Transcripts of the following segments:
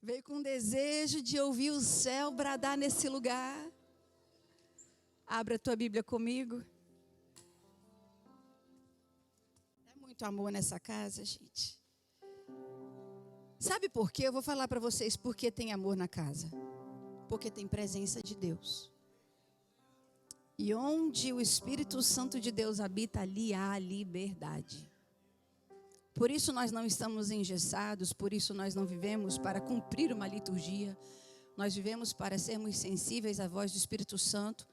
Veio com desejo de ouvir o céu bradar nesse lugar. Abra a tua Bíblia comigo. É muito amor nessa casa, gente. Sabe por quê? Eu vou falar para vocês por que tem amor na casa. Porque tem presença de Deus. E onde o Espírito Santo de Deus habita, ali há liberdade. Por isso nós não estamos engessados, por isso nós não vivemos para cumprir uma liturgia. Nós vivemos para sermos sensíveis à voz do Espírito Santo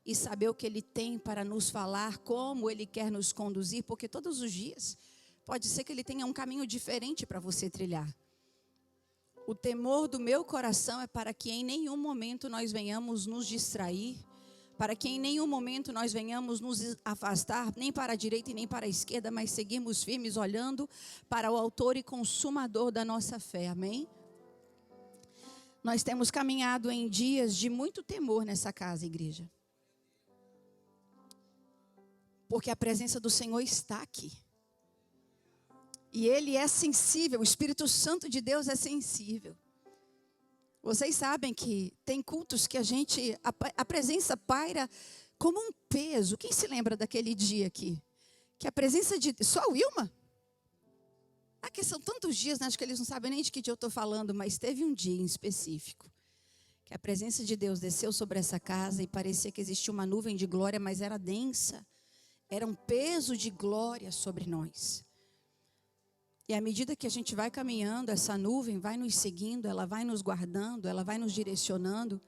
e saber o que Ele tem para nos falar, como Ele quer nos conduzir, porque todos os dias pode ser que Ele tenha um caminho diferente para você trilhar. O temor do meu coração é para que em nenhum momento nós venhamos nos distrair, para que em nenhum momento nós venhamos nos afastar, nem para a direita e nem para a esquerda, mas seguirmos firmes olhando para o autor e consumador da nossa fé, amém? Nós temos caminhado em dias de muito temor nessa casa, igreja. Porque a presença do Senhor está aqui. E Ele é sensível, o Espírito Santo de Deus é sensível. Vocês sabem que tem cultos que a presença paira como um peso. Quem se lembra daquele dia aqui? Que a presença de... Só a Wilma? Que são tantos dias, né? Acho que eles não sabem nem de que dia eu estou falando, mas teve um dia em específico. Que a presença de Deus desceu sobre essa casa e parecia que existia uma nuvem de glória, mas era densa. Era um peso de glória sobre nós. E à medida que a gente vai caminhando, essa nuvem vai nos seguindo, ela vai nos guardando, ela vai nos direcionando.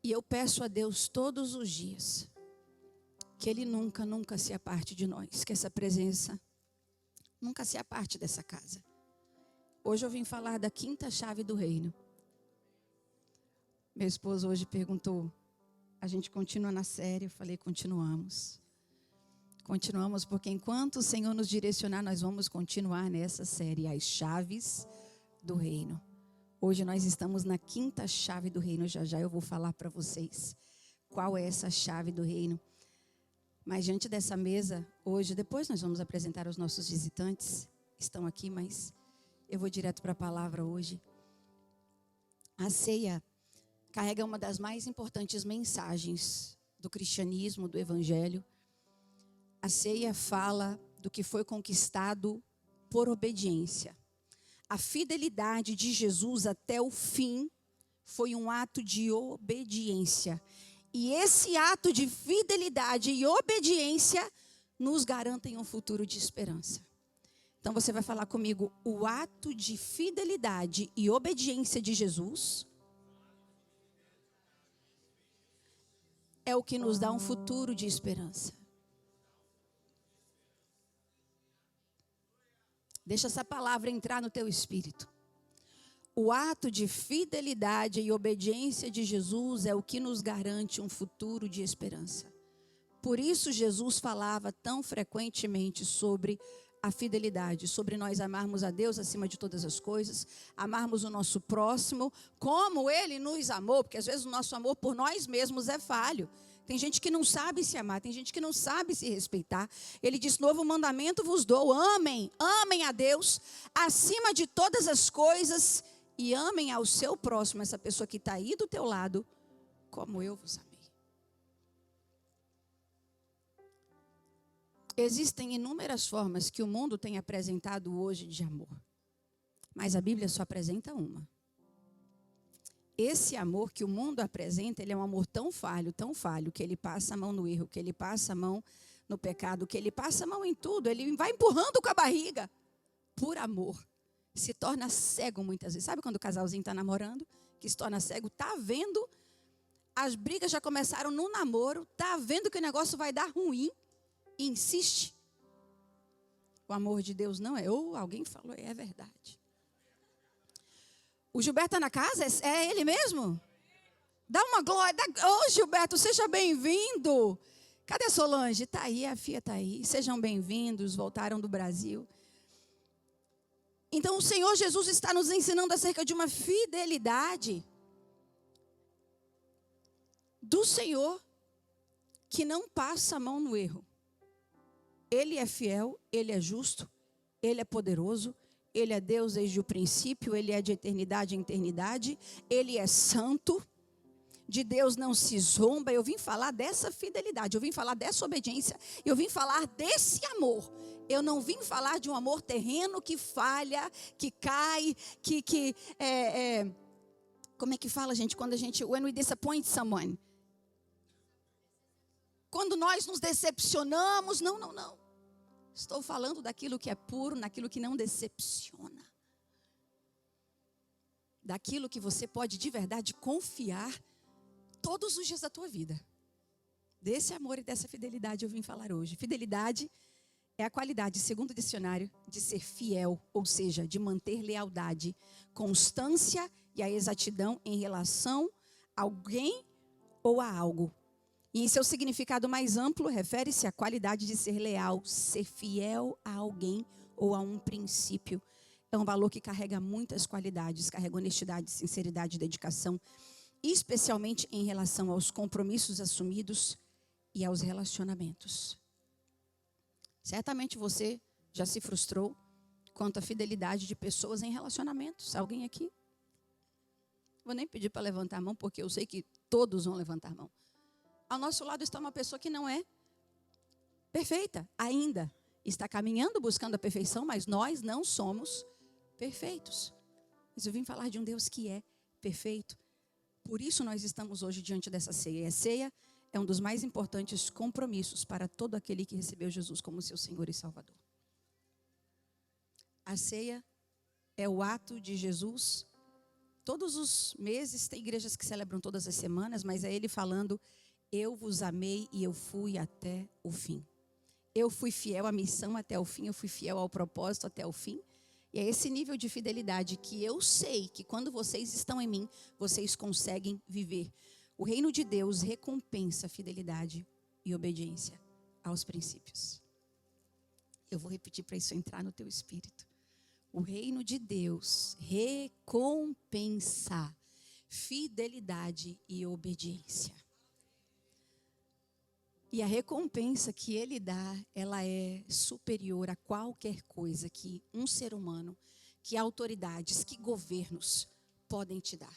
E eu peço a Deus todos os dias que Ele nunca se aparte de nós, que essa presença nunca se aparte dessa casa. Hoje eu vim falar da quinta chave do reino. Meu esposo hoje perguntou, a gente continua na série? Eu falei, continuamos. Continuamos porque enquanto o Senhor nos direcionar, nós vamos continuar nessa série, as chaves do reino. Hoje nós estamos na quinta chave do reino, já eu vou falar para vocês qual é essa chave do reino. Mas diante dessa mesa, hoje, depois nós vamos apresentar os nossos visitantes, estão aqui, mas eu vou direto para a palavra hoje. A ceia carrega uma das mais importantes mensagens do cristianismo, do evangelho. A ceia fala do que foi conquistado por obediência. A fidelidade de Jesus até o fim foi um ato de obediência. E esse ato de fidelidade e obediência nos garantem um futuro de esperança. Então você vai falar comigo, o ato de fidelidade e obediência de Jesus é o que nos dá um futuro de esperança. Deixa essa palavra entrar no teu espírito. O ato de fidelidade e obediência de Jesus é o que nos garante um futuro de esperança. Por isso Jesus falava tão frequentemente sobre a fidelidade, sobre nós amarmos a Deus acima de todas as coisas, amarmos o nosso próximo como Ele nos amou, porque às vezes o nosso amor por nós mesmos é falho. Tem gente que não sabe se amar, tem gente que não sabe se respeitar. Ele diz, novo mandamento vos dou, amem a Deus acima de todas as coisas e amem ao seu próximo, essa pessoa que está aí do teu lado, como eu vos amei. Existem inúmeras formas que o mundo tem apresentado hoje de amor, mas a Bíblia só apresenta uma. Esse amor que o mundo apresenta, ele é um amor tão falho, que ele passa a mão no erro, que ele passa a mão no pecado, que ele passa a mão em tudo, ele vai empurrando com a barriga, por amor. Se torna cego muitas vezes. Sabe quando o casalzinho está namorando, que se torna cego, está vendo, as brigas já começaram no namoro, está vendo que o negócio vai dar ruim, e insiste. O amor de Deus não é, ou alguém falou, é verdade. O Gilberto está na casa? É ele mesmo? Dá uma glória. Ô Gilberto, seja bem-vindo. Cadê a Solange? Está aí, a Fia está aí. Sejam bem-vindos, voltaram do Brasil. Então o Senhor Jesus está nos ensinando acerca de uma fidelidade do Senhor que não passa a mão no erro. Ele é fiel, Ele é justo, Ele é poderoso, Ele é Deus desde o princípio, Ele é de eternidade em eternidade, Ele é santo, de Deus não se zomba. Eu vim falar dessa fidelidade, eu vim falar dessa obediência, eu vim falar desse amor. Eu não vim falar de um amor terreno que falha, que cai, como é que fala, gente, quando a gente, when we disappoint someone. Quando nós nos decepcionamos, não. Estou falando daquilo que é puro, daquilo que não decepciona. Daquilo que você pode de verdade confiar todos os dias da tua vida. Desse amor e dessa fidelidade eu vim falar hoje. Fidelidade é a qualidade, segundo o dicionário, de ser fiel, ou seja, de manter lealdade, constância e a exatidão em relação a alguém ou a algo. E em seu significado mais amplo, refere-se à qualidade de ser leal, ser fiel a alguém ou a um princípio. É um valor que carrega muitas qualidades, carrega honestidade, sinceridade, dedicação, especialmente em relação aos compromissos assumidos e aos relacionamentos. Certamente você já se frustrou quanto à fidelidade de pessoas em relacionamentos. Alguém aqui? Vou nem pedir para levantar a mão, porque eu sei que todos vão levantar a mão. Ao nosso lado está uma pessoa que não é perfeita ainda. Está caminhando, buscando a perfeição, mas nós não somos perfeitos. Mas eu vim falar de um Deus que é perfeito. Por isso nós estamos hoje diante dessa ceia. E a ceia é um dos mais importantes compromissos para todo aquele que recebeu Jesus como seu Senhor e Salvador. A ceia é o ato de Jesus. Todos os meses, tem igrejas que celebram todas as semanas, mas é Ele falando: eu vos amei e eu fui até o fim. Eu fui fiel à missão até o fim, eu fui fiel ao propósito até o fim. E é esse nível de fidelidade que eu sei que quando vocês estão em mim, vocês conseguem viver. O reino de Deus recompensa fidelidade e obediência aos princípios. Eu vou repetir para isso entrar no teu espírito. O reino de Deus recompensa fidelidade e obediência. E a recompensa que Ele dá, ela é superior a qualquer coisa que um ser humano, que autoridades, que governos podem te dar.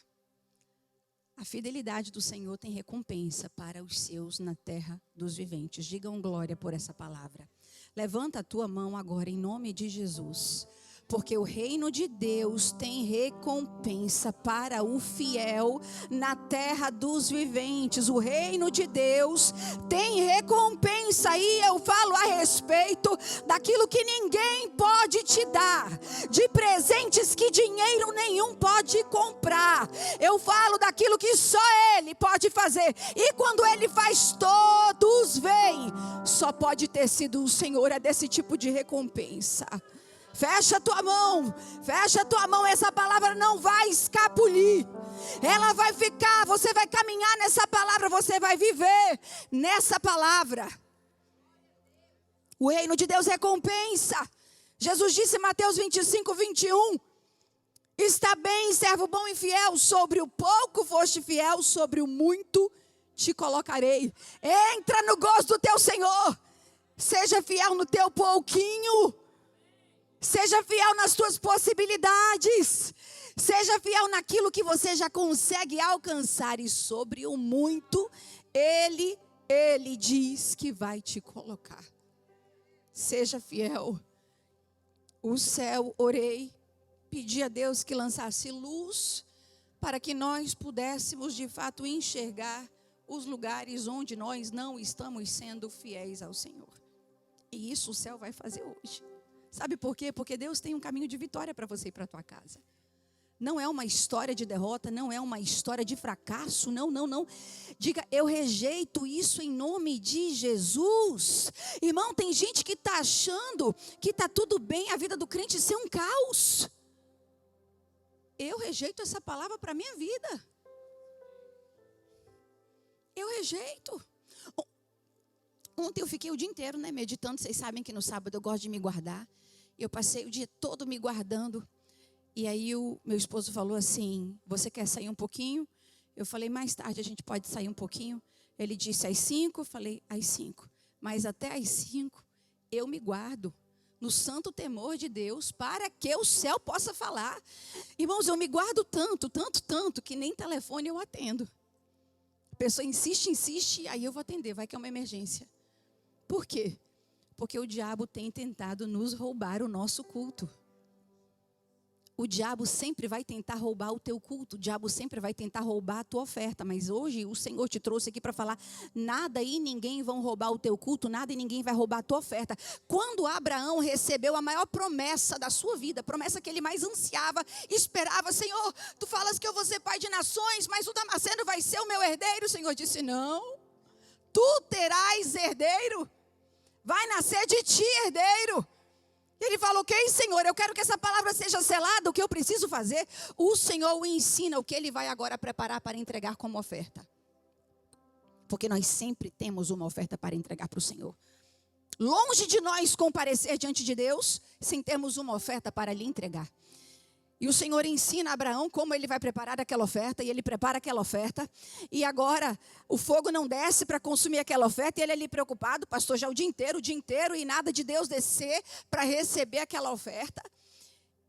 A fidelidade do Senhor tem recompensa para os seus na terra dos viventes. Digam glória por essa palavra. Levanta a tua mão agora em nome de Jesus. Porque o reino de Deus tem recompensa para o fiel na terra dos viventes. O reino de Deus tem recompensa. E eu falo a respeito daquilo que ninguém pode te dar. De presentes que dinheiro nenhum pode comprar. Eu falo daquilo que só Ele pode fazer. E quando Ele faz, todos veem. Só pode ter sido o Senhor. É desse tipo de recompensa. Fecha a tua mão, essa palavra não vai escapulir, ela vai ficar, você vai caminhar nessa palavra, você vai viver nessa palavra. O reino de Deus recompensa. Jesus disse em Mateus 25, 21, está bem, servo bom e fiel, sobre o pouco foste fiel, sobre o muito te colocarei. Entra no gozo do teu Senhor, seja fiel no teu pouquinho. Seja fiel nas tuas possibilidades. Seja fiel naquilo que você já consegue alcançar. E sobre o muito, Ele diz que vai te colocar. Seja fiel. O céu, orei, pedi a Deus que lançasse luz para que nós pudéssemos de fato enxergar os lugares onde nós não estamos sendo fiéis ao Senhor. E isso o céu vai fazer hoje. Sabe por quê? Porque Deus tem um caminho de vitória para você e para a tua casa. Não é uma história de derrota, não é uma história de fracasso, não. Diga, eu rejeito isso em nome de Jesus. Irmão, tem gente que está achando que está tudo bem a vida do crente ser um caos. Eu rejeito essa palavra para a minha vida. Eu rejeito. Ontem eu fiquei o dia inteiro, meditando. Vocês sabem que no sábado eu gosto de me guardar. Eu passei o dia todo me guardando. E aí o meu esposo falou assim, você quer sair um pouquinho? Eu falei, mais tarde a gente pode sair um pouquinho. Ele disse às 5, eu falei às 5. Mas até às 5 eu me guardo. no santo temor de Deus, para que o céu possa falar. Irmãos, eu me guardo tanto, que nem telefone eu atendo. A pessoa insiste, aí eu vou atender, vai que é uma emergência. Por quê? Porque o diabo tem tentado nos roubar o nosso culto. O diabo sempre vai tentar roubar o teu culto, o diabo sempre vai tentar roubar a tua oferta, mas hoje o Senhor te trouxe aqui para falar, nada e ninguém vão roubar o teu culto, nada e ninguém vai roubar a tua oferta. Quando Abraão recebeu a maior promessa da sua vida, a promessa que ele mais ansiava, esperava, Senhor, tu falas que eu vou ser pai de nações, mas o Damasceno vai ser o meu herdeiro. O Senhor disse, não, tu terás herdeiro, vai nascer de ti herdeiro. Ele falou, ok, Senhor, eu quero que essa palavra seja selada, o que eu preciso fazer? O Senhor o ensina o que ele vai agora preparar para entregar como oferta. Porque nós sempre temos uma oferta para entregar para o Senhor. Longe de nós comparecer diante de Deus, sem termos uma oferta para lhe entregar. E o Senhor ensina a Abraão como ele vai preparar aquela oferta, e ele prepara aquela oferta, e agora o fogo não desce para consumir aquela oferta, e ele ali preocupado, pastor, já o dia inteiro, e nada de Deus descer para receber aquela oferta.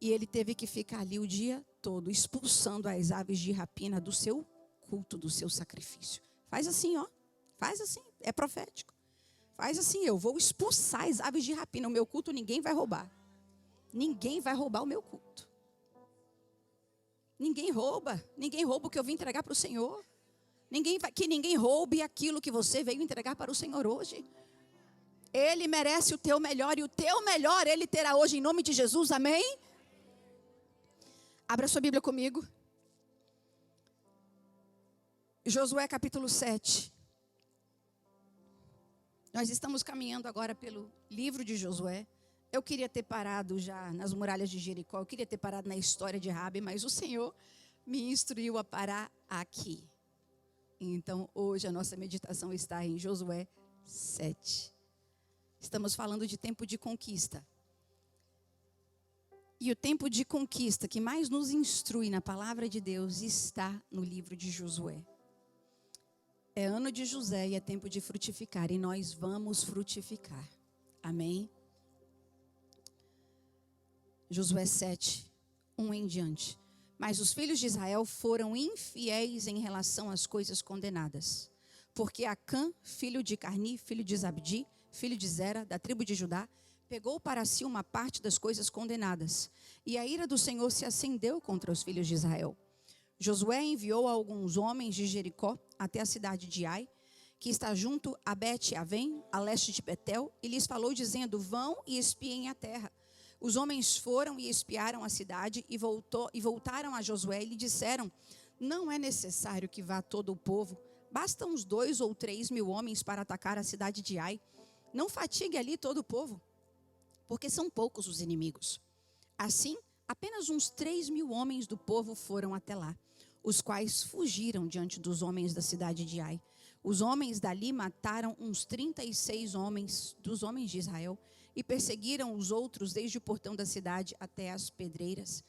E ele teve que ficar ali o dia todo, expulsando as aves de rapina do seu culto, do seu sacrifício. Faz assim, ó, faz assim, é profético. Faz assim, eu vou expulsar as aves de rapina, o meu culto ninguém vai roubar. Ninguém vai roubar o meu culto. Ninguém rouba o que eu vim entregar para o Senhor. Que ninguém roube aquilo que você veio entregar para o Senhor hoje. Ele merece o teu melhor, e o teu melhor Ele terá hoje em nome de Jesus, amém? Abra sua Bíblia comigo. Josué capítulo 7. Nós estamos caminhando agora pelo livro de Josué. Eu queria ter parado já nas muralhas de Jericó, eu queria ter parado na história de Raabe, mas o Senhor me instruiu a parar aqui. Então, hoje a nossa meditação está em Josué 7. Estamos falando de tempo de conquista. E o tempo de conquista que mais nos instrui na palavra de Deus está no livro de Josué. É ano de José e é tempo de frutificar, e nós vamos frutificar. Amém? Josué 7, 1 em diante. Mas os filhos de Israel foram infiéis em relação às coisas condenadas. Porque Acã, filho de Carni, filho de Zabdi, filho de Zera, da tribo de Judá, pegou para si uma parte das coisas condenadas. E a ira do Senhor se acendeu contra os filhos de Israel. Josué enviou alguns homens de Jericó até a cidade de Ai, que está junto a Bet-Avém, a leste de Betel, e lhes falou dizendo, vão e espiem a terra. Os homens foram e espiaram a cidade e voltaram a Josué e lhe disseram, não é necessário que vá todo o povo, bastam uns 2 ou 3 mil homens para atacar a cidade de Ai. Não fatigue ali todo o povo, porque são poucos os inimigos. Assim, apenas uns 3 mil homens do povo foram até lá, os quais fugiram diante dos homens da cidade de Ai. Os homens dali mataram uns 36 homens dos homens de Israel, e perseguiram os outros desde o portão da cidade até as pedreiras,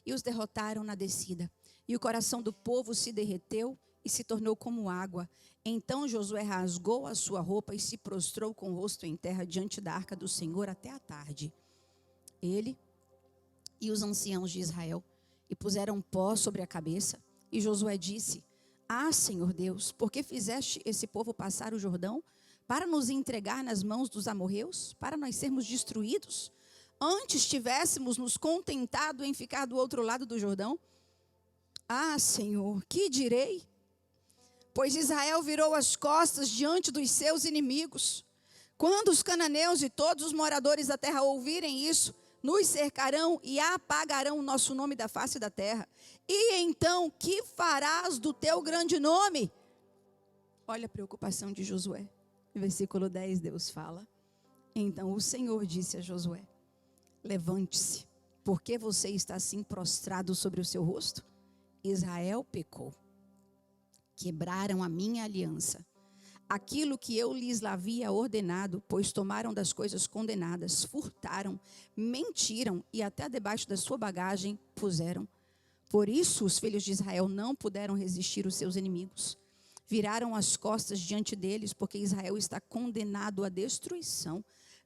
e os derrotaram na descida. E o coração do povo se derreteu e se tornou como água. Então Josué rasgou a sua roupa e se prostrou com o rosto em terra diante da arca do Senhor até a tarde. Ele e os anciãos de Israel, e puseram pó sobre a cabeça. E Josué disse, Senhor Deus, por que fizeste esse povo passar o Jordão? Para nos entregar nas mãos dos amorreus? Para nós sermos destruídos? Antes tivéssemos nos contentado em ficar do outro lado do Jordão? Senhor, que direi? Pois Israel virou as costas diante dos seus inimigos. Quando os cananeus e todos os moradores da terra ouvirem isso, nos cercarão e apagarão o nosso nome da face da terra. E então, que farás do teu grande nome? Olha a preocupação de Josué. No versículo 10, Deus fala. Então o Senhor disse a Josué, levante-se, porque você está assim prostrado sobre o seu rosto? Israel pecou. Quebraram a minha aliança. Aquilo que eu lhes havia ordenado, pois tomaram das coisas condenadas, furtaram, mentiram e até debaixo da sua bagagem puseram. Por isso os filhos de Israel não puderam resistir os seus inimigos. Viraram as costas diante deles, porque Israel está condenado à destruição.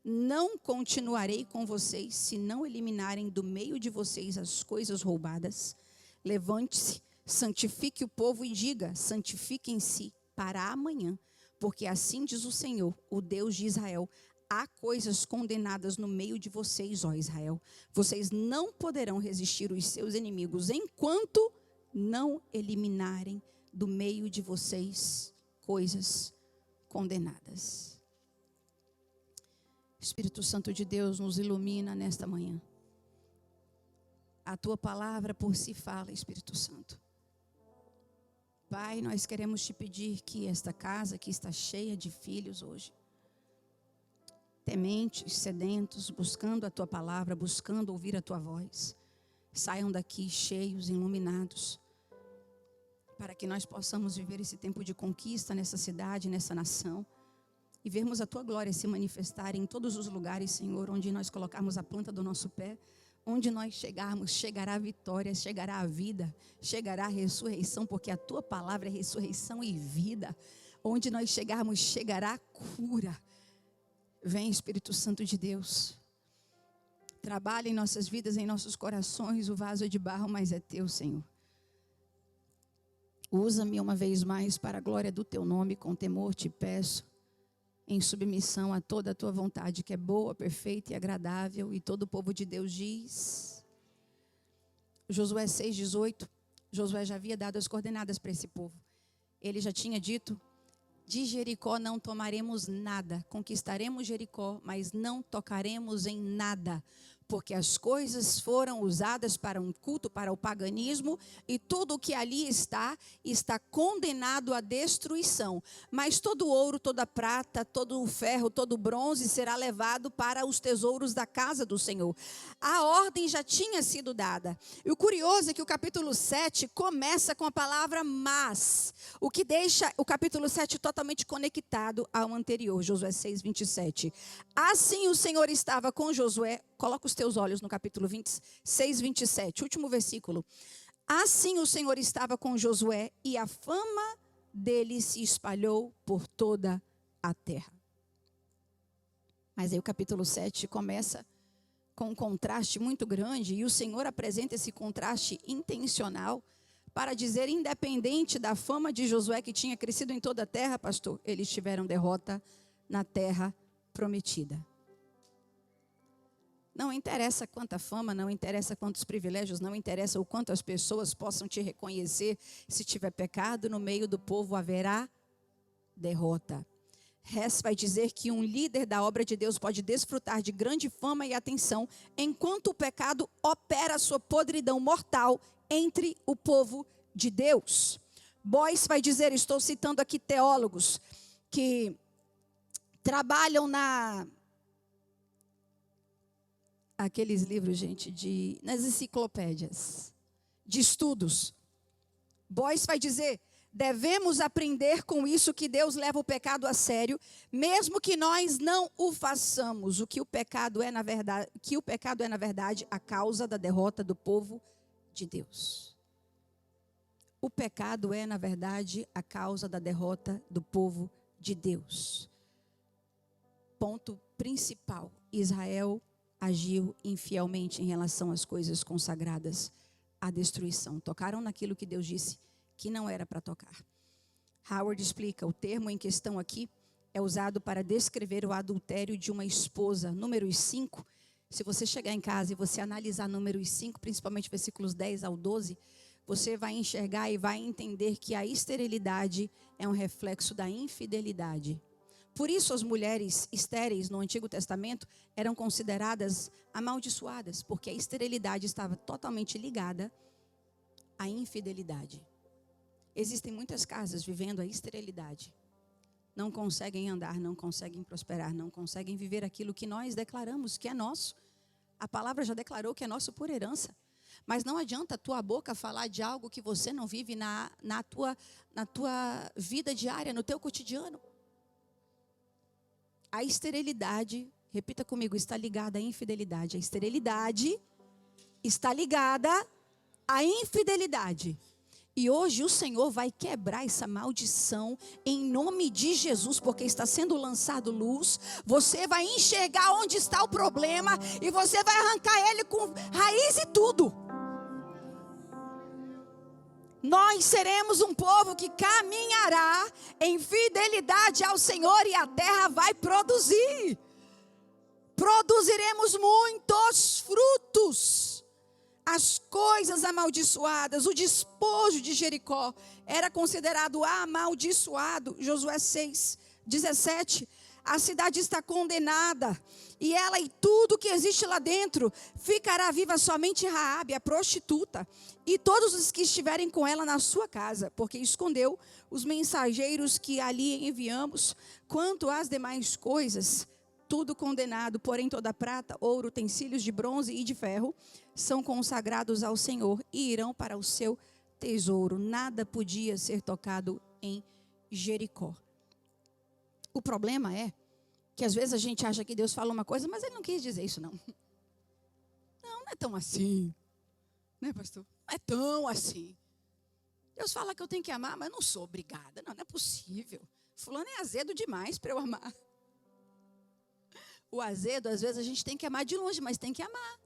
Não continuarei com vocês se não eliminarem do meio de vocês as coisas roubadas. Levante-se, santifique o povo e diga: santifiquem-se para amanhã, porque assim diz o Senhor, o Deus de Israel: há coisas condenadas no meio de vocês, ó Israel. Vocês não poderão resistir os seus inimigos enquanto não eliminarem do meio de vocês coisas condenadas. Espírito Santo de Deus, nos ilumina nesta manhã. A tua palavra por si fala, Espírito Santo. Pai, nós queremos te pedir que esta casa que está cheia de filhos hoje, tementes, sedentos, buscando a tua palavra, buscando ouvir a tua voz, saiam daqui cheios, iluminados, para que nós possamos viver esse tempo de conquista nessa cidade, nessa nação, e vermos a tua glória se manifestar em todos os lugares, Senhor, onde nós colocarmos a planta do nosso pé. Onde nós chegarmos, chegará a vitória, chegará a vida, chegará a ressurreição, porque a tua palavra é ressurreição e vida. Onde nós chegarmos, chegará a cura. Vem, Espírito Santo de Deus. Trabalha em nossas vidas, em nossos corações. O vaso é de barro, mas é teu, Senhor. Usa-me uma vez mais para a glória do teu nome, com temor te peço, em submissão a toda a tua vontade, que é boa, perfeita e agradável. E todo o povo de Deus diz. Josué 6,18. Josué já havia dado as coordenadas para esse povo. Ele já tinha dito: de Jericó não tomaremos nada, conquistaremos Jericó, mas não tocaremos em nada, porque as coisas foram usadas para um culto, para o paganismo, e tudo o que ali está condenado à destruição. Mas todo o ouro, toda a prata, todo o ferro, todo o bronze será levado para os tesouros da casa do Senhor. A ordem já tinha sido dada. E o curioso é que o capítulo 7 começa com a palavra mas, o que deixa o capítulo 7 totalmente conectado ao anterior, Josué 6:27. Assim o Senhor estava com Josué. Coloca os teus olhos no capítulo 26, 27, último versículo. Assim o Senhor estava com Josué e a fama dele se espalhou por toda a terra. Mas aí o capítulo 7 começa com um contraste muito grande, e o Senhor apresenta esse contraste intencional para dizer, independente da fama de Josué que tinha crescido em toda a terra, pastor, eles tiveram derrota na terra prometida. Não interessa quanta fama, não interessa quantos privilégios, não interessa o quanto as pessoas possam te reconhecer. Se tiver pecado no meio do povo, haverá derrota. Hess vai dizer que um líder da obra de Deus pode desfrutar de grande fama e atenção, enquanto o pecado opera sua podridão mortal entre o povo de Deus. Boyce vai dizer, estou citando aqui teólogos que trabalham aqueles livros, gente, nas enciclopédias, de estudos. Boyce vai dizer, devemos aprender com isso que Deus leva o pecado a sério, mesmo que nós não o façamos. O que o pecado é, na verdade, a causa da derrota do povo de Deus. O pecado é, na verdade, a causa da derrota do povo de Deus. Ponto principal, Israel agiu infielmente em relação às coisas consagradas à destruição. Tocaram naquilo que Deus disse que não era para tocar. Howard explica, o termo em questão aqui é usado para descrever o adultério de uma esposa. Números 5, se você chegar em casa e você analisar Números 5, principalmente versículos 10 ao 12, você vai enxergar e vai entender que a esterilidade é um reflexo da infidelidade. Por isso as mulheres estéreis no Antigo Testamento eram consideradas amaldiçoadas, porque a esterilidade estava totalmente ligada à infidelidade. Existem muitas casas vivendo a esterilidade. Não conseguem andar, não conseguem prosperar, não conseguem viver aquilo que nós declaramos que é nosso. A palavra já declarou que é nosso por herança. Mas não adianta a tua boca falar de algo que você não vive na tua vida diária, no teu cotidiano. A esterilidade, repita comigo, está ligada à infidelidade. A esterilidade está ligada à infidelidade. E hoje o Senhor vai quebrar essa maldição em nome de Jesus, porque está sendo lançado luz. Você vai enxergar onde está o problema e você vai arrancar ele com raiz e tudo. Nós seremos um povo que caminhará em fidelidade ao Senhor e a terra vai produzir. Produziremos muitos frutos. As coisas amaldiçoadas, o despojo de Jericó era considerado amaldiçoado. Josué 6:17. A cidade está condenada, e ela e tudo que existe lá dentro ficará viva somente Raabe, a prostituta, e todos os que estiverem com ela na sua casa, porque escondeu os mensageiros que ali enviamos. Quanto às demais coisas, tudo condenado, porém toda prata, ouro, utensílios de bronze e de ferro são consagrados ao Senhor e irão para o seu tesouro. Nada podia ser tocado em Jericó. O problema é que às vezes a gente acha que Deus fala uma coisa, mas Ele não quis dizer isso não. Não é tão assim. Né, pastor? Não é tão assim. Deus fala que eu tenho que amar, mas eu não sou obrigada. Não, não é possível. Fulano é azedo demais para eu amar. O azedo, às vezes a gente tem que amar de longe, mas tem que amar.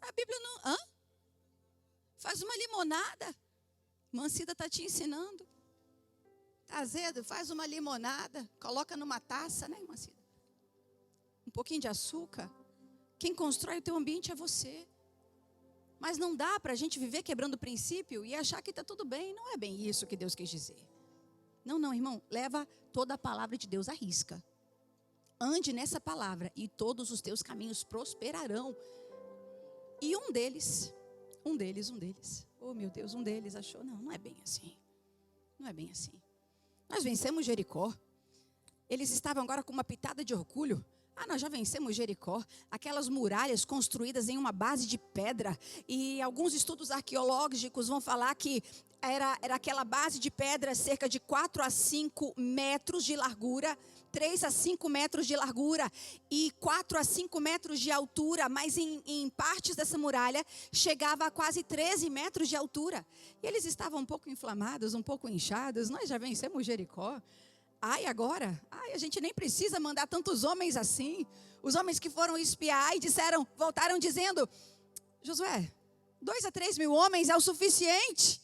A Bíblia não... Faz uma limonada. Mancida está te ensinando. Está azedo? Faz uma limonada. Coloca numa taça, né, Mancida? Um pouquinho de açúcar. Quem constrói o teu ambiente é você. Mas não dá para a gente viver quebrando o princípio e achar que está tudo bem. Não é bem isso que Deus quis dizer. Não, não, irmão. Leva toda a palavra de Deus à risca. Ande nessa palavra e todos os teus caminhos prosperarão. E um deles, oh meu Deus, um deles achou, não é bem assim. Não é bem assim. Nós vencemos Jericó. Eles estavam agora com uma pitada de orgulho. Nós já vencemos Jericó. Aquelas muralhas construídas em uma base de pedra. E alguns estudos arqueológicos vão falar que era aquela base de pedra cerca de 4 a 5 metros de largura. 3 a 5 metros de largura e 4 a 5 metros de altura, mas em partes dessa muralha chegava a quase 13 metros de altura. E eles estavam um pouco inflamados, um pouco inchados. Nós já vencemos Jericó. Agora? A gente nem precisa mandar tantos homens assim. Os homens que foram espiar e voltaram dizendo, Josué, 2 a 3 mil homens é o suficiente.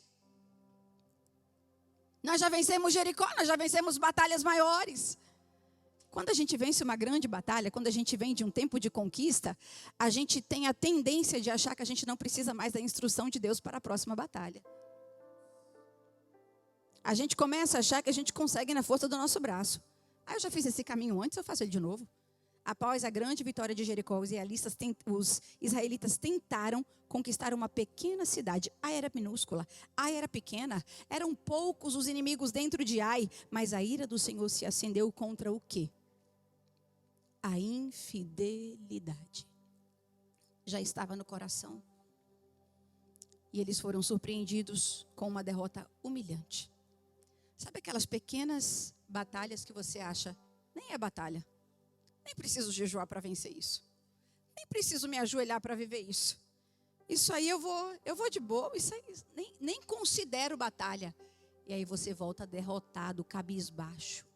Nós já vencemos Jericó, nós já vencemos batalhas maiores. Quando a gente vence uma grande batalha, quando a gente vem de um tempo de conquista, a gente tem a tendência de achar que a gente não precisa mais da instrução de Deus para a próxima batalha. A gente começa a achar que a gente consegue na força do nosso braço. Eu já fiz esse caminho antes, eu faço ele de novo. Após a grande vitória de Jericó, os israelitas tentaram conquistar uma pequena cidade. Ai era minúscula, Ai era pequena, eram poucos os inimigos dentro de Ai, mas a ira do Senhor se acendeu contra o quê? A infidelidade. Já estava no coração. E eles foram surpreendidos com uma derrota humilhante. Sabe aquelas pequenas batalhas que você acha, nem é batalha. Nem preciso jejuar para vencer isso. Nem preciso me ajoelhar para viver isso. Isso aí eu vou de boa, isso aí nem considero batalha. E aí você volta derrotado, cabisbaixo.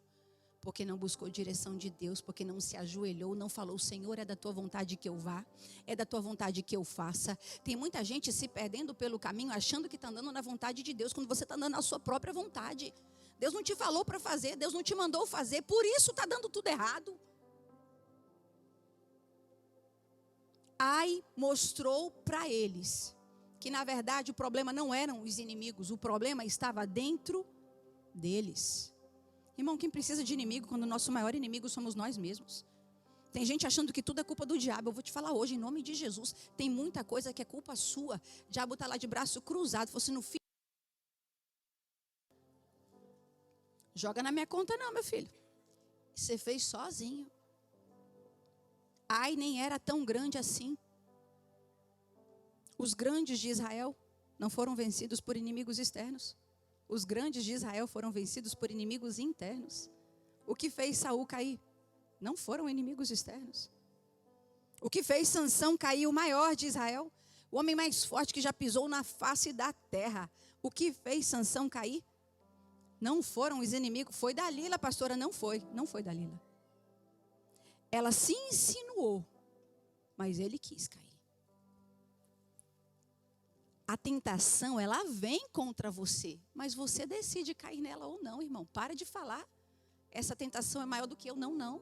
Porque não buscou direção de Deus, porque não se ajoelhou, não falou, Senhor, é da tua vontade que eu vá, é da tua vontade que eu faça. Tem muita gente se perdendo pelo caminho, achando que está andando na vontade de Deus, quando você está andando na sua própria vontade. Deus não te falou para fazer, Deus não te mandou fazer, por isso está dando tudo errado. Ai mostrou para eles que na verdade o problema não eram os inimigos, o problema estava dentro deles. Irmão, quem precisa de inimigo quando o nosso maior inimigo somos nós mesmos? Tem gente achando que tudo é culpa do diabo. Eu vou te falar hoje, em nome de Jesus, tem muita coisa que é culpa sua. O diabo está lá de braço cruzado, fosse no filho. Joga na minha conta não, meu filho. Você fez sozinho. Ai nem era tão grande assim. Os grandes de Israel não foram vencidos por inimigos externos. Os grandes de Israel foram vencidos por inimigos internos. O que fez Saul cair? Não foram inimigos externos. O que fez Sansão cair, o maior de Israel? O homem mais forte que já pisou na face da terra. O que fez Sansão cair? Não foram os inimigos. Foi Dalila, pastora. Não foi Dalila. Ela se insinuou, mas ele quis cair. A tentação, ela vem contra você, mas você decide cair nela ou não, irmão. Para de falar. Essa tentação é maior do que eu. Não.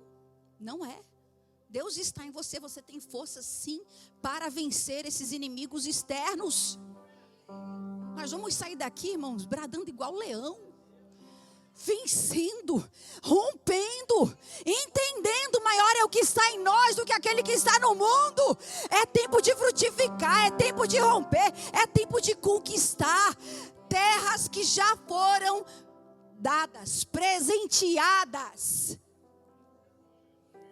Não é. Deus está em você. Você tem força, sim, para vencer esses inimigos externos. Nós vamos sair daqui, irmãos, bradando igual leão. Vencendo, rompendo, entendendo, maior é o que está em nós do que aquele que está no mundo. É tempo de frutificar, é tempo de romper, é tempo de conquistar terras que já foram dadas, presenteadas.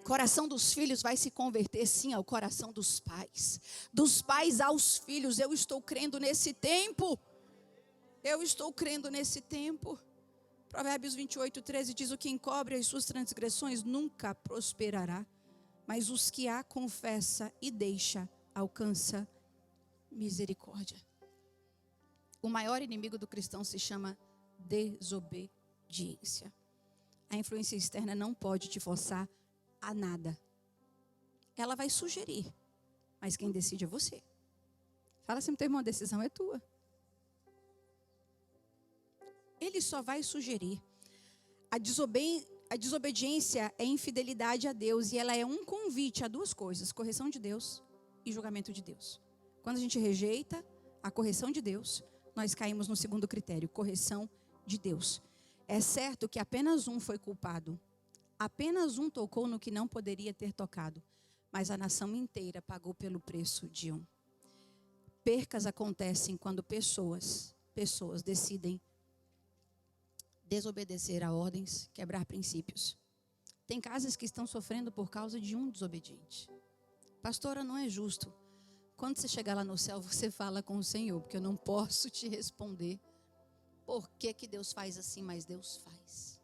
O coração dos filhos vai se converter, sim, ao coração dos pais aos filhos. Eu estou crendo nesse tempo. Provérbios 28:13 diz: o que encobre as suas transgressões nunca prosperará, mas os que a confessa e deixa alcança misericórdia. O maior inimigo do cristão se chama desobediência. A influência externa não pode te forçar a nada. Ela vai sugerir, mas quem decide é você. Fala assim, teu irmão, a decisão é tua. Ele só vai sugerir. A desobediência é infidelidade a Deus, e ela é um convite a duas coisas: correção de Deus e julgamento de Deus. Quando a gente rejeita a correção de Deus, nós caímos no segundo critério, correção de Deus. É certo que apenas um foi culpado. Apenas um tocou no que não poderia ter tocado, mas a nação inteira pagou pelo preço de um. Percas acontecem quando pessoas decidem desobedecer a ordens, quebrar princípios. Tem casas que estão sofrendo por causa de um desobediente. Pastora, não é justo. Quando você chegar lá no céu, você fala com o Senhor, porque eu não posso te responder por que Deus faz assim, mas Deus faz.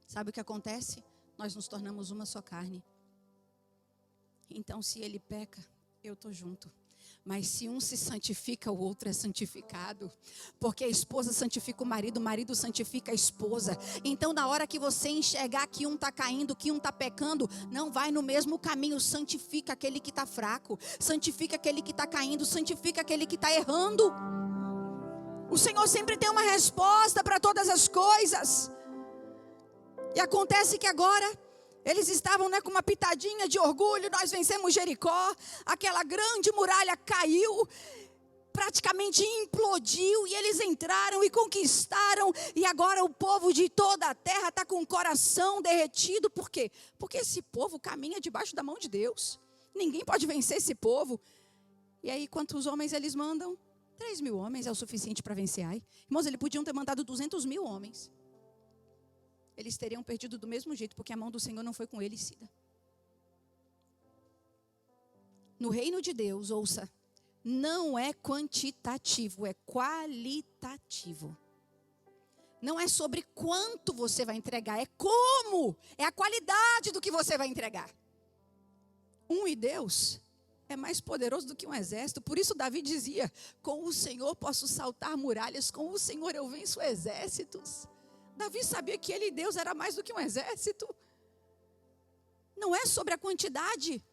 Sabe o que acontece? Nós nos tornamos uma só carne. Então, se ele peca, eu estou junto. Mas se um se santifica, o outro é santificado. Porque a esposa santifica o marido santifica a esposa. Então, na hora que você enxergar que um está caindo, que um está pecando, não vai no mesmo caminho. Santifica aquele que está fraco. Santifica aquele que está caindo. Santifica aquele que está errando. O Senhor sempre tem uma resposta para todas as coisas. E acontece que agora eles estavam, com uma pitadinha de orgulho. Nós vencemos Jericó. Aquela grande muralha caiu, praticamente implodiu. E eles entraram e conquistaram. E agora o povo de toda a terra está com o coração derretido. Por quê? Porque esse povo caminha debaixo da mão de Deus. Ninguém pode vencer esse povo. E aí, quantos homens eles mandam? 3.000 homens é o suficiente para vencer Ai. Irmãos, eles podiam ter mandado 200.000 homens. Eles teriam perdido do mesmo jeito, porque a mão do Senhor não foi com eles, Cida. No reino de Deus, ouça, não é quantitativo, é qualitativo. Não é sobre quanto você vai entregar, é como, é a qualidade do que você vai entregar. E Deus é mais poderoso do que um exército. Por isso Davi dizia: com o Senhor posso saltar muralhas, com o Senhor eu venço exércitos. Davi sabia que ele e Deus era mais do que um exército. Não é sobre a quantidade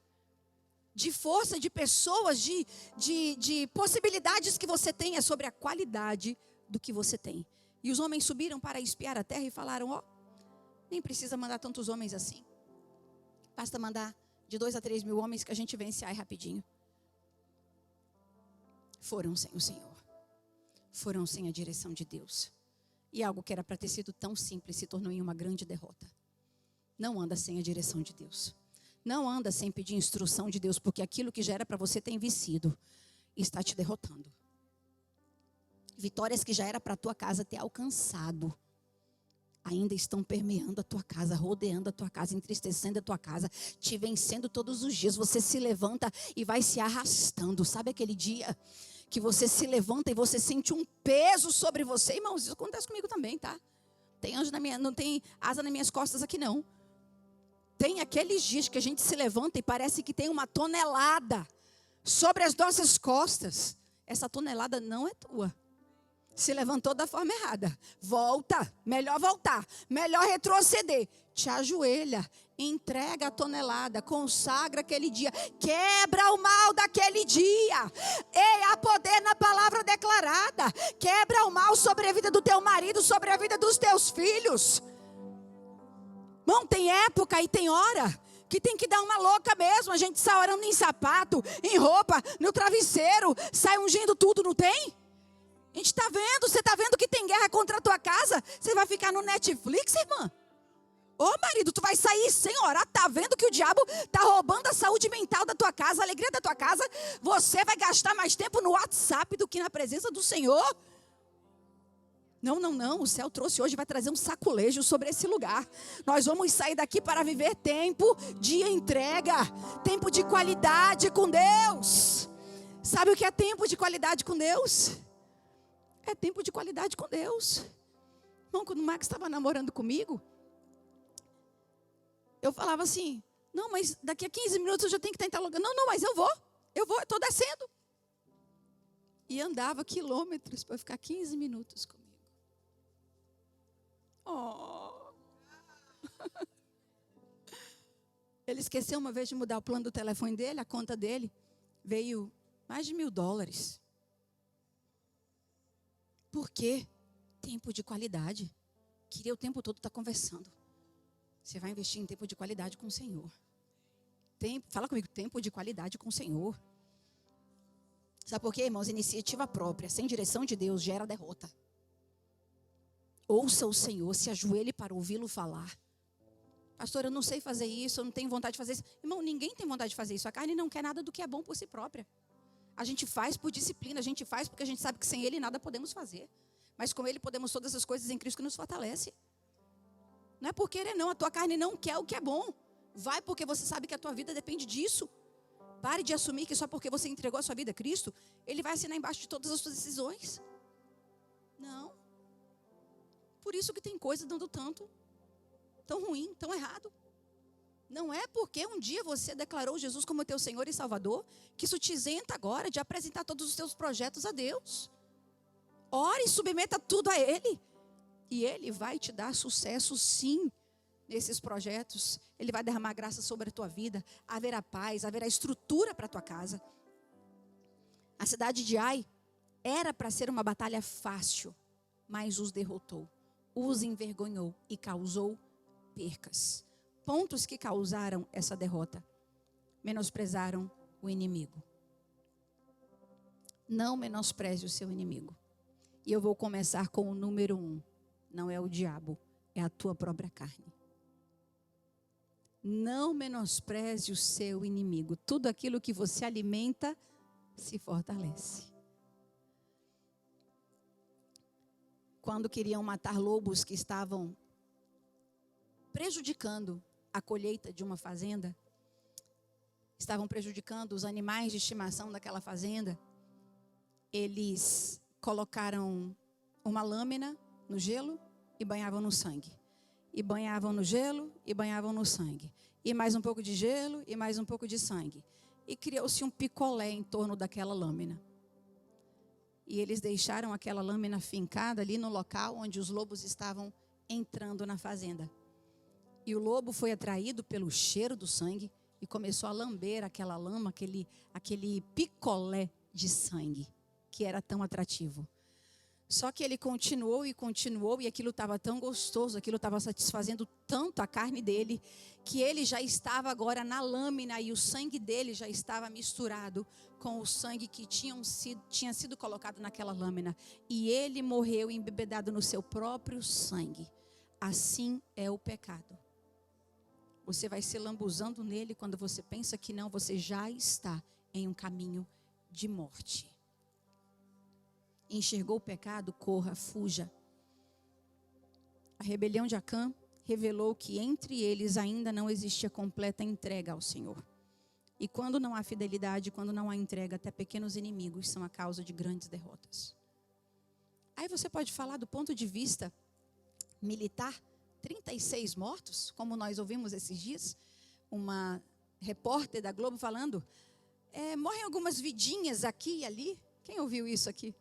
de força, de pessoas, de possibilidades que você tem. É sobre a qualidade do que você tem. E os homens subiram para espiar a terra e falaram: nem precisa mandar tantos homens assim. Basta mandar de 2 a 3 mil homens que a gente vence Ai rapidinho. Foram sem o Senhor. Foram sem a direção de Deus. E algo que era para ter sido tão simples se tornou em uma grande derrota. Não anda sem a direção de Deus. Não anda sem pedir instrução de Deus, porque aquilo que já era para você ter vencido está te derrotando. Vitórias que já era para a tua casa ter alcançado ainda estão permeando a tua casa, rodeando a tua casa, entristecendo a tua casa, te vencendo todos os dias. Você se levanta e vai se arrastando. Sabe aquele dia que você se levanta e você sente um peso sobre você? Irmãos, isso acontece comigo também, tá? Tem anjo não tem asa nas minhas costas aqui não. Tem aqueles dias que a gente se levanta e parece que tem uma tonelada sobre as nossas costas. Essa tonelada não é tua. Se levantou da forma errada. Volta, melhor voltar, melhor retroceder. Te ajoelha, entrega a tonelada, consagra aquele dia, quebra o mal daquele dia. Ei, há poder na palavra declarada. Quebra o mal sobre a vida do teu marido, sobre a vida dos teus filhos. Não tem época e tem hora que tem que dar uma louca mesmo. A gente sai orando em sapato, em roupa, no travesseiro, sai ungindo tudo, não tem? A gente está vendo, você está vendo que tem guerra contra a tua casa? Você vai ficar no Netflix, irmã? Ô marido, tu vai sair sem orar, tá vendo que o diabo tá roubando a saúde mental da tua casa, a alegria da tua casa? Você vai gastar mais tempo no WhatsApp do que na presença do Senhor? Não, o céu trouxe hoje, vai trazer um saculejo sobre esse lugar. Nós vamos sair daqui para viver tempo de entrega, tempo de qualidade com Deus. Sabe o que é tempo de qualidade com Deus? É tempo de qualidade com Deus. Irmão, quando o Max estava namorando comigo, eu falava assim, não, mas daqui a 15 minutos eu já tenho que estar em tal lugar. Não, mas eu estou descendo. E andava quilômetros para ficar 15 minutos comigo. Oh. Ele esqueceu uma vez de mudar o plano do telefone dele, a conta dele veio mais de $1.000. Por quê? Tempo de qualidade. Queria o tempo todo estar conversando. Você vai investir em tempo de qualidade com o Senhor. Fala comigo, tempo de qualidade com o Senhor. Sabe por quê, irmãos? Iniciativa própria, sem direção de Deus, gera derrota. Ouça o Senhor, se ajoelhe para ouvi-lo falar. Pastor, eu não sei fazer isso, eu não tenho vontade de fazer isso. Irmão, ninguém tem vontade de fazer isso. A carne não quer nada do que é bom por si própria. A gente faz por disciplina, a gente faz porque a gente sabe que sem Ele nada podemos fazer. Mas com Ele podemos todas as coisas em Cristo que nos fortalece. Não é por querer não, a tua carne não quer o que é bom. Vai porque você sabe que a tua vida depende disso. Pare de assumir que só porque você entregou a sua vida a Cristo, Ele vai assinar embaixo de todas as suas decisões. Não. Por isso que tem coisa dando tão ruim, tão errado. Não é porque um dia você declarou Jesus como teu Senhor e Salvador, que isso te isenta agora de apresentar todos os teus projetos a Deus. Ore e submeta tudo a Ele. E Ele vai te dar sucesso sim, nesses projetos. Ele vai derramar graça sobre a tua vida. Haverá paz, haverá estrutura para a tua casa. A cidade de Ai era para ser uma batalha fácil, mas os derrotou, os envergonhou e causou percas. Pontos que causaram essa derrota. Menosprezaram o inimigo. Não menospreze o seu inimigo. E eu vou começar com o número 1. Não é o diabo, é a tua própria carne. Não menospreze o seu inimigo. Tudo aquilo que você alimenta se fortalece. Quando queriam matar lobos que estavam prejudicando a colheita de uma fazenda, estavam prejudicando os animais de estimação daquela fazenda, eles colocaram uma lâmina no gelo e banhavam no sangue. E banhavam no gelo e banhavam no sangue. E mais um pouco de gelo e mais um pouco de sangue. E criou-se um picolé em torno daquela lâmina. E eles deixaram aquela lâmina fincada ali no local onde os lobos estavam entrando na fazenda. E o lobo foi atraído pelo cheiro do sangue e começou a lamber aquela lama, aquele picolé de sangue, que era tão atrativo. Só que ele continuou e aquilo estava tão gostoso, aquilo estava satisfazendo tanto a carne dele, que ele já estava agora na lâmina e o sangue dele já estava misturado com o sangue que tinha sido colocado naquela lâmina. E ele morreu embebedado no seu próprio sangue. Assim é o pecado. Você vai se lambuzando nele quando você pensa que não, você já está em um caminho de morte. Enxergou o pecado, corra, fuja. A rebelião de Acã revelou que entre eles ainda não existia completa entrega ao Senhor. E quando não há fidelidade, quando não há entrega, até pequenos inimigos são a causa de grandes derrotas. Aí você pode falar do ponto de vista militar, 36 mortos, como nós ouvimos esses dias, uma repórter da Globo falando, morrem algumas vidinhas aqui e ali. Quem ouviu isso aqui?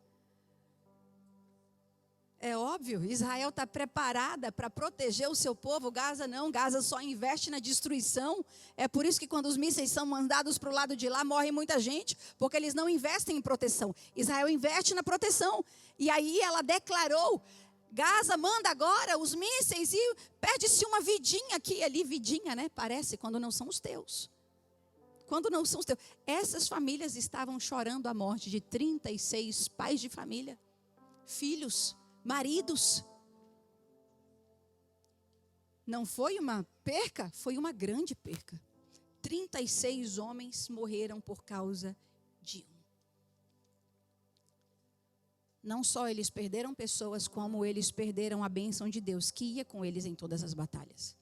É óbvio, Israel está preparada para proteger o seu povo. Gaza não, Gaza só investe na destruição. É por isso que quando os mísseis são mandados para o lado de lá, morre muita gente, porque eles não investem em proteção. Israel investe na proteção. E aí ela declarou, Gaza manda agora os mísseis e perde-se uma vidinha aqui e ali. Vidinha, né? Parece, quando não são os teus. Quando não são os teus. Essas famílias estavam chorando a morte de 36 pais de família, filhos, maridos. Não foi uma perca, foi uma grande perca. 36 homens morreram por causa de um. Não só eles perderam pessoas, como eles perderam a bênção de Deus, que ia com eles em todas as batalhas.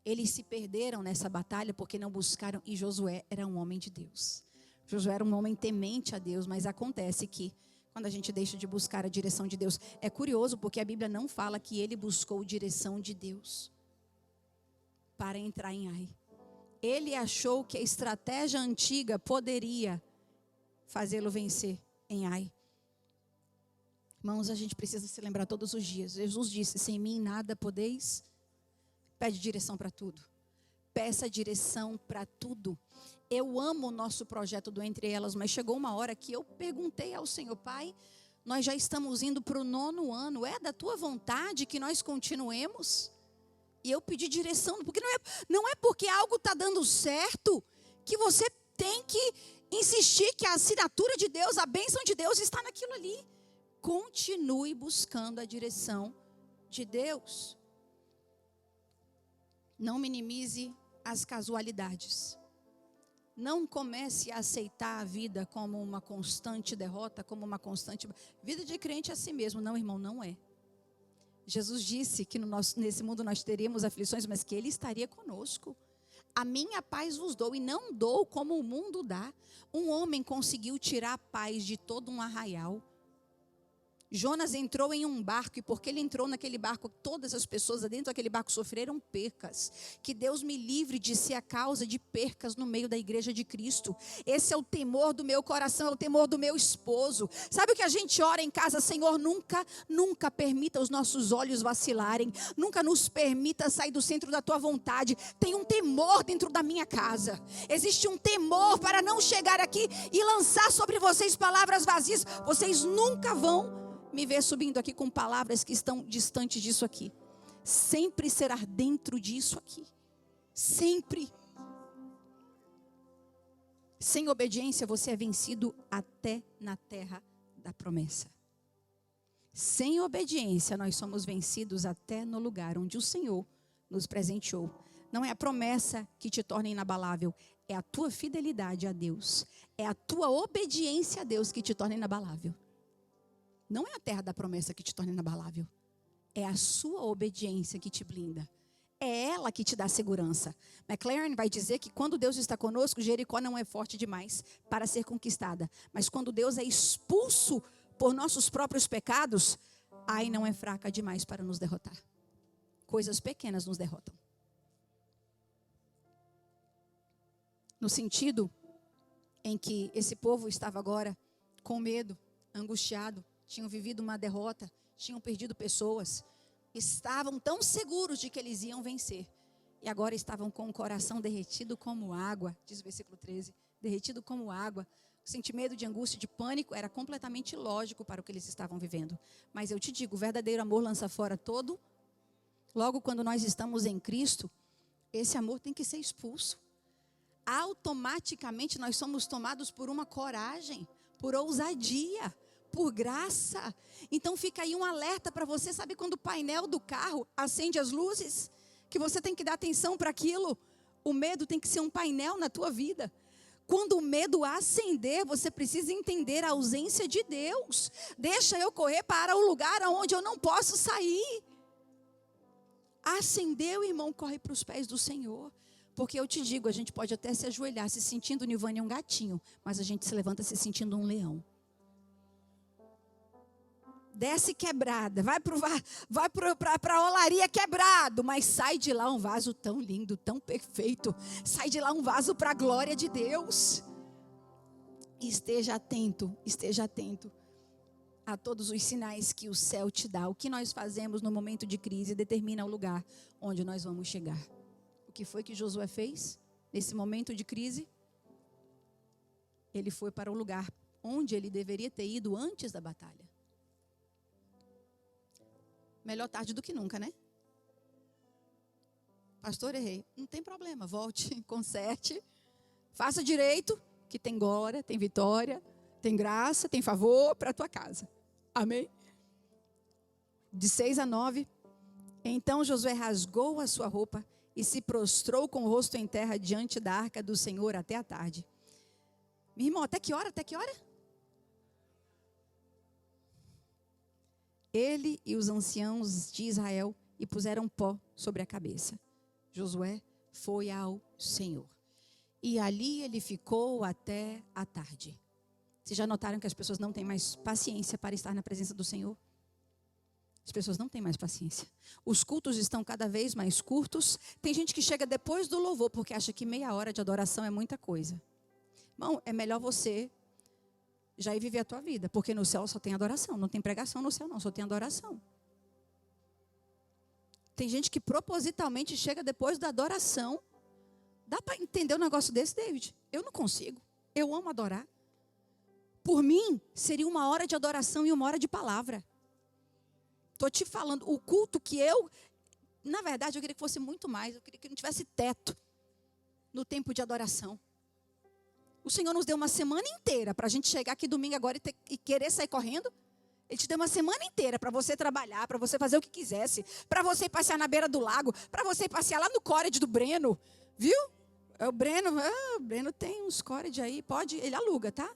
Eles se perderam nessa batalha porque não buscaram, e Josué era um homem de Deus. Josué era um homem temente a Deus, mas acontece que quando a gente deixa de buscar a direção de Deus, é curioso porque a Bíblia não fala que ele buscou direção de Deus para entrar em Ai. Ele achou que a estratégia antiga poderia fazê-lo vencer em Ai. Irmãos, a gente precisa se lembrar todos os dias. Jesus disse, sem mim nada podeis. Pede direção para tudo. Peça direção para tudo. Eu amo o nosso projeto do Entre Elas, mas chegou uma hora que eu perguntei ao Senhor, Pai, nós já estamos indo para o 9º ano, é da tua vontade que nós continuemos? E eu pedi direção, porque não é porque algo está dando certo, que você tem que insistir que a assinatura de Deus, a bênção de Deus está naquilo ali. Continue buscando a direção de Deus. Não minimize as casualidades. Não comece a aceitar a vida como uma constante derrota, como uma constante... Vida de crente é assim mesmo. Não, irmão, não é. Jesus disse que nesse mundo nós teríamos aflições, mas que Ele estaria conosco. A minha paz vos dou e não dou como o mundo dá. Um homem conseguiu tirar a paz de todo um arraial. Jonas entrou em um barco, e porque ele entrou naquele barco, todas as pessoas dentro daquele barco sofreram percas. Que Deus me livre de ser a causa de percas no meio da igreja de Cristo. Esse é o temor do meu coração, é o temor do meu esposo. Sabe o que a gente ora em casa? Senhor, nunca permita os nossos olhos vacilarem. Nunca nos permita sair do centro da tua vontade. Tem um temor dentro da minha casa. Existe um temor para não chegar aqui e lançar sobre vocês palavras vazias. Vocês nunca vão me ver subindo aqui com palavras que estão distantes disso aqui. Sempre será dentro disso aqui. Sempre. Sem obediência você é vencido até na terra da promessa. Sem obediência nós somos vencidos até no lugar onde o Senhor nos presenteou. Não é a promessa que te torna inabalável, é a tua fidelidade a Deus. É a tua obediência a Deus que te torna inabalável. Não é a terra da promessa que te torna inabalável. É a sua obediência que te blinda. É ela que te dá segurança. McLaren vai dizer que quando Deus está conosco, Jericó não é forte demais para ser conquistada. Mas quando Deus é expulso por nossos próprios pecados, Ai não é fraca demais para nos derrotar. Coisas pequenas nos derrotam. No sentido em que esse povo estava agora com medo, angustiado, tinham vivido uma derrota, tinham perdido pessoas, estavam tão seguros de que eles iam vencer, e agora estavam com o coração derretido como água, diz o versículo 13, derretido como água. O sentimento de angústia, de pânico, era completamente lógico para o que eles estavam vivendo. Mas eu te digo, o verdadeiro amor lança fora todo. Logo, quando nós estamos em Cristo, esse amor tem que ser expulso. Automaticamente nós somos tomados por uma coragem, por ousadia, por graça. Então fica aí um alerta para você. Sabe quando o painel do carro acende as luzes? Que você tem que dar atenção para aquilo. O medo tem que ser um painel na tua vida. Quando o medo acender, você precisa entender a ausência de Deus. Deixa eu correr para o lugar onde eu não posso sair. Acendeu, irmão, corre para os pés do Senhor. Porque eu te digo, a gente pode até se ajoelhar se sentindo Nilvânia um gatinho, mas a gente se levanta se sentindo um leão. Desce quebrada, vai para a olaria quebrado, mas sai de lá um vaso tão lindo, tão perfeito. Sai de lá um vaso para a glória de Deus. esteja atento a todos os sinais que o céu te dá. O que nós fazemos no momento de crise determina o lugar onde nós vamos chegar. O que foi que Josué fez nesse momento de crise? Ele foi para o lugar onde ele deveria ter ido antes da batalha. Melhor tarde do que nunca, né? Pastor, errei. Não tem problema, volte, conserte, faça direito, que tem glória, tem vitória, tem graça, tem favor para a tua casa. Amém? De 6-9. Então Josué rasgou a sua roupa e se prostrou com o rosto em terra diante da arca do Senhor até a tarde. Meu irmão, até que hora? Até que hora? Ele e os anciãos de Israel e puseram pó sobre a cabeça. Josué foi ao Senhor. E ali ele ficou até a tarde. Vocês já notaram que as pessoas não têm mais paciência para estar na presença do Senhor? As pessoas não têm mais paciência. Os cultos estão cada vez mais curtos. Tem gente que chega depois do louvor porque acha que meia hora de adoração é muita coisa. Irmão, é melhor você já ir viver a tua vida, porque no céu só tem adoração. Não tem pregação no céu não, só tem adoração. Tem gente que propositalmente chega depois da adoração. Dá para entender um negócio desse, David? Eu não consigo. Eu amo adorar. Por mim, seria 1 hora de adoração e 1 hora de palavra. Estou te falando, o culto que na verdade, eu queria que fosse muito mais. Eu queria que não tivesse teto no tempo de adoração. O Senhor nos deu uma semana inteira para a gente chegar aqui domingo agora e querer sair correndo. Ele te deu uma semana inteira para você trabalhar, para você fazer o que quisesse, para você ir passear na beira do lago, para você ir passear lá no córrego do Breno, viu? O Breno tem uns córregos aí, pode, ele aluga, tá?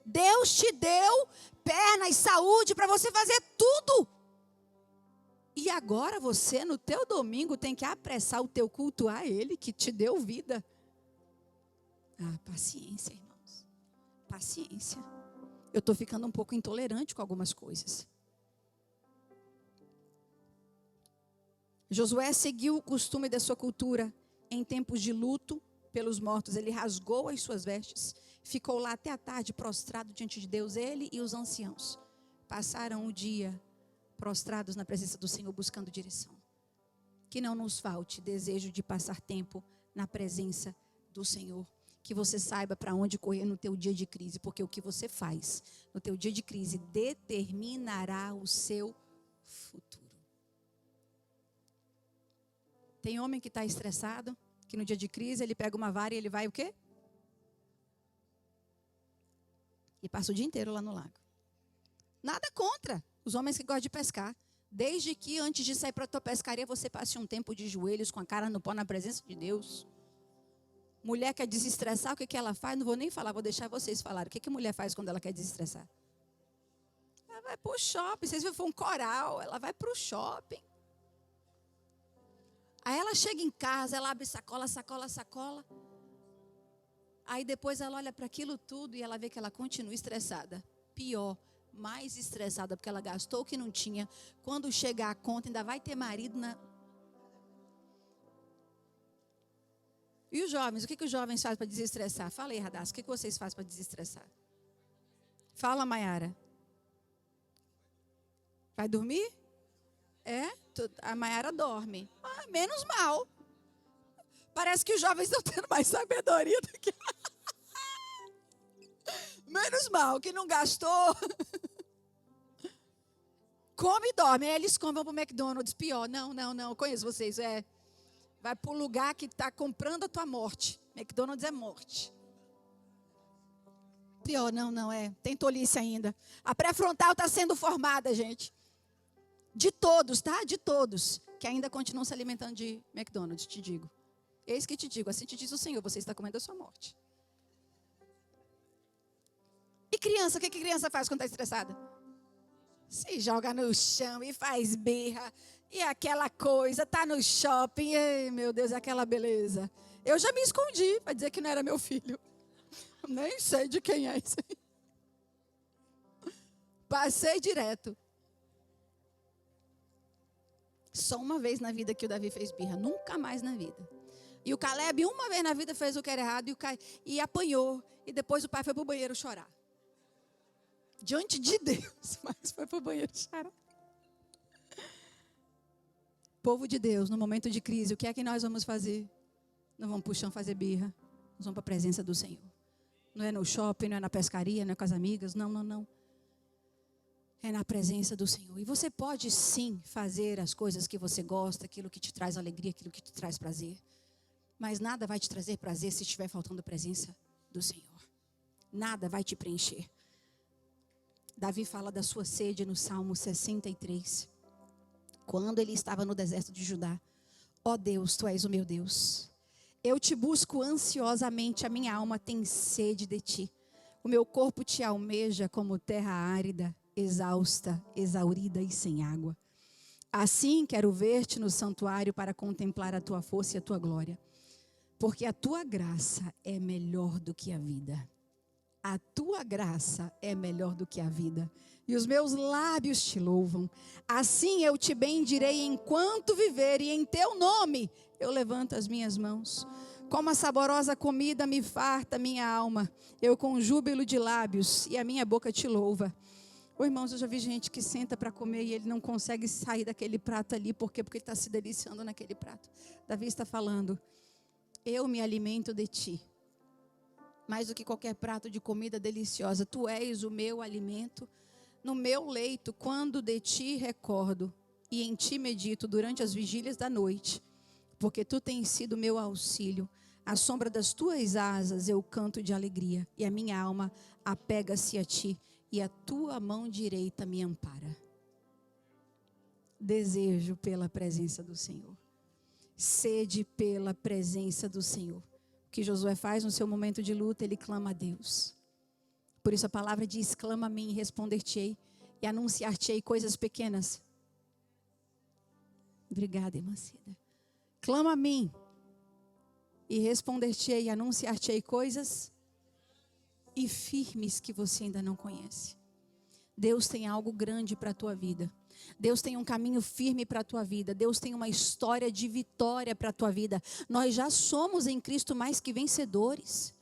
Deus te deu perna e saúde para você fazer tudo. E agora você, no teu domingo, tem que apressar o teu culto a Ele, que te deu vida. Ah, paciência, irmãos. Paciência. Eu estou ficando um pouco intolerante com algumas coisas. Josué seguiu o costume da sua cultura. Em tempos de luto pelos mortos, ele rasgou as suas vestes. Ficou lá até a tarde prostrado diante de Deus, ele e os anciãos. Passaram o dia prostrados na presença do Senhor, buscando direção. Que não nos falte desejo de passar tempo na presença do Senhor. Que você saiba para onde correr no teu dia de crise, porque o que você faz no teu dia de crise determinará o seu futuro. Tem homem que está estressado, que no dia de crise ele pega uma vara e ele vai o quê? E passa o dia inteiro lá no lago. Nada contra os homens que gostam de pescar. Desde que antes de sair para a tua pescaria, você passe um tempo de joelhos, com a cara no pó, na presença de Deus. Mulher quer desestressar, o que ela faz? Não vou nem falar, vou deixar vocês falarem. O que a mulher faz quando ela quer desestressar? Ela vai para o shopping. Vocês viram, foi um coral. Ela vai para o shopping. Aí ela chega em casa, ela abre sacola. Aí depois ela olha para aquilo tudo e ela vê que ela continua estressada. Pior, mais estressada, porque ela gastou o que não tinha. Quando chegar a conta, ainda vai ter marido na... E os jovens? O que os jovens fazem para desestressar? Fala aí, Radassa, o que vocês fazem para desestressar? Fala, Maiara. Vai dormir? É? A Maiara dorme. Ah, menos mal. Parece que os jovens estão tendo mais sabedoria do que... Menos mal, que não gastou. Come e dorme. Aí eles comem, vão para o McDonald's. Pior, não, eu conheço vocês. Vai para o lugar que está comprando a tua morte. McDonald's é morte. Pior, não, tem tolice ainda. A pré-frontal está sendo formada, gente. De todos, tá? De todos. Que ainda continuam se alimentando de McDonald's, te digo. Eis que te digo, assim te diz o Senhor, você está comendo a sua morte. E criança, o que criança faz quando está estressada? Se joga no chão e faz birra. E aquela coisa, tá no shopping. Ei, meu Deus, aquela beleza. Eu já me escondi para dizer que não era meu filho. Nem sei de quem é isso aí. Passei direto. Só uma vez na vida que o Davi fez birra. Nunca mais na vida. E o Caleb, uma vez na vida, fez o que era errado e apanhou. E depois o pai foi para o banheiro chorar. Diante de Deus, mas foi para o banheiro chorar. Povo de Deus, no momento de crise, o que é que nós vamos fazer? Não vamos para o chão fazer birra. Nós vamos para a presença do Senhor. Não é no shopping, não é na pescaria, não é com as amigas. Não. É na presença do Senhor. E você pode sim fazer as coisas que você gosta, aquilo que te traz alegria, aquilo que te traz prazer. Mas nada vai te trazer prazer se estiver faltando presença do Senhor. Nada vai te preencher. Davi fala da sua sede no Salmo 63. Quando ele estava no deserto de Judá. Ó Deus, tu és o meu Deus. Eu te busco ansiosamente, a minha alma tem sede de ti. O meu corpo te almeja como terra árida, exausta, exaurida e sem água. Assim quero ver-te no santuário para contemplar a tua força e a tua glória. Porque a tua graça é melhor do que a vida. A tua graça é melhor do que a vida. E os meus lábios te louvam. Assim eu te bendirei enquanto viver, e em teu nome eu levanto as minhas mãos. Como a saborosa comida me farta minha alma. Eu com júbilo de lábios, e a minha boca te louva. Ô irmãos, eu já vi gente que senta para comer e ele não consegue sair daquele prato ali. Por quê? Porque ele está se deliciando naquele prato. Davi está falando, eu me alimento de ti. Mais do que qualquer prato de comida deliciosa, tu és o meu alimento. No meu leito, quando de ti recordo, e em ti medito durante as vigílias da noite, porque tu tens sido meu auxílio. À sombra das tuas asas eu canto de alegria, e a minha alma apega-se a ti, e a tua mão direita me ampara. Desejo pela presença do Senhor. Sede pela presença do Senhor. O que Josué faz no seu momento de luta, ele clama a Deus. Por isso a palavra diz, clama a mim e responder-te-ei, e anunciar-te-ei coisas pequenas. Obrigada, irmã Cida. Clama a mim e responder-te-ei, e anunciar-te-ei coisas e firmes que você ainda não conhece. Deus tem algo grande para a tua vida. Deus tem um caminho firme para a tua vida. Deus tem uma história de vitória para a tua vida. Nós já somos em Cristo mais que vencedores.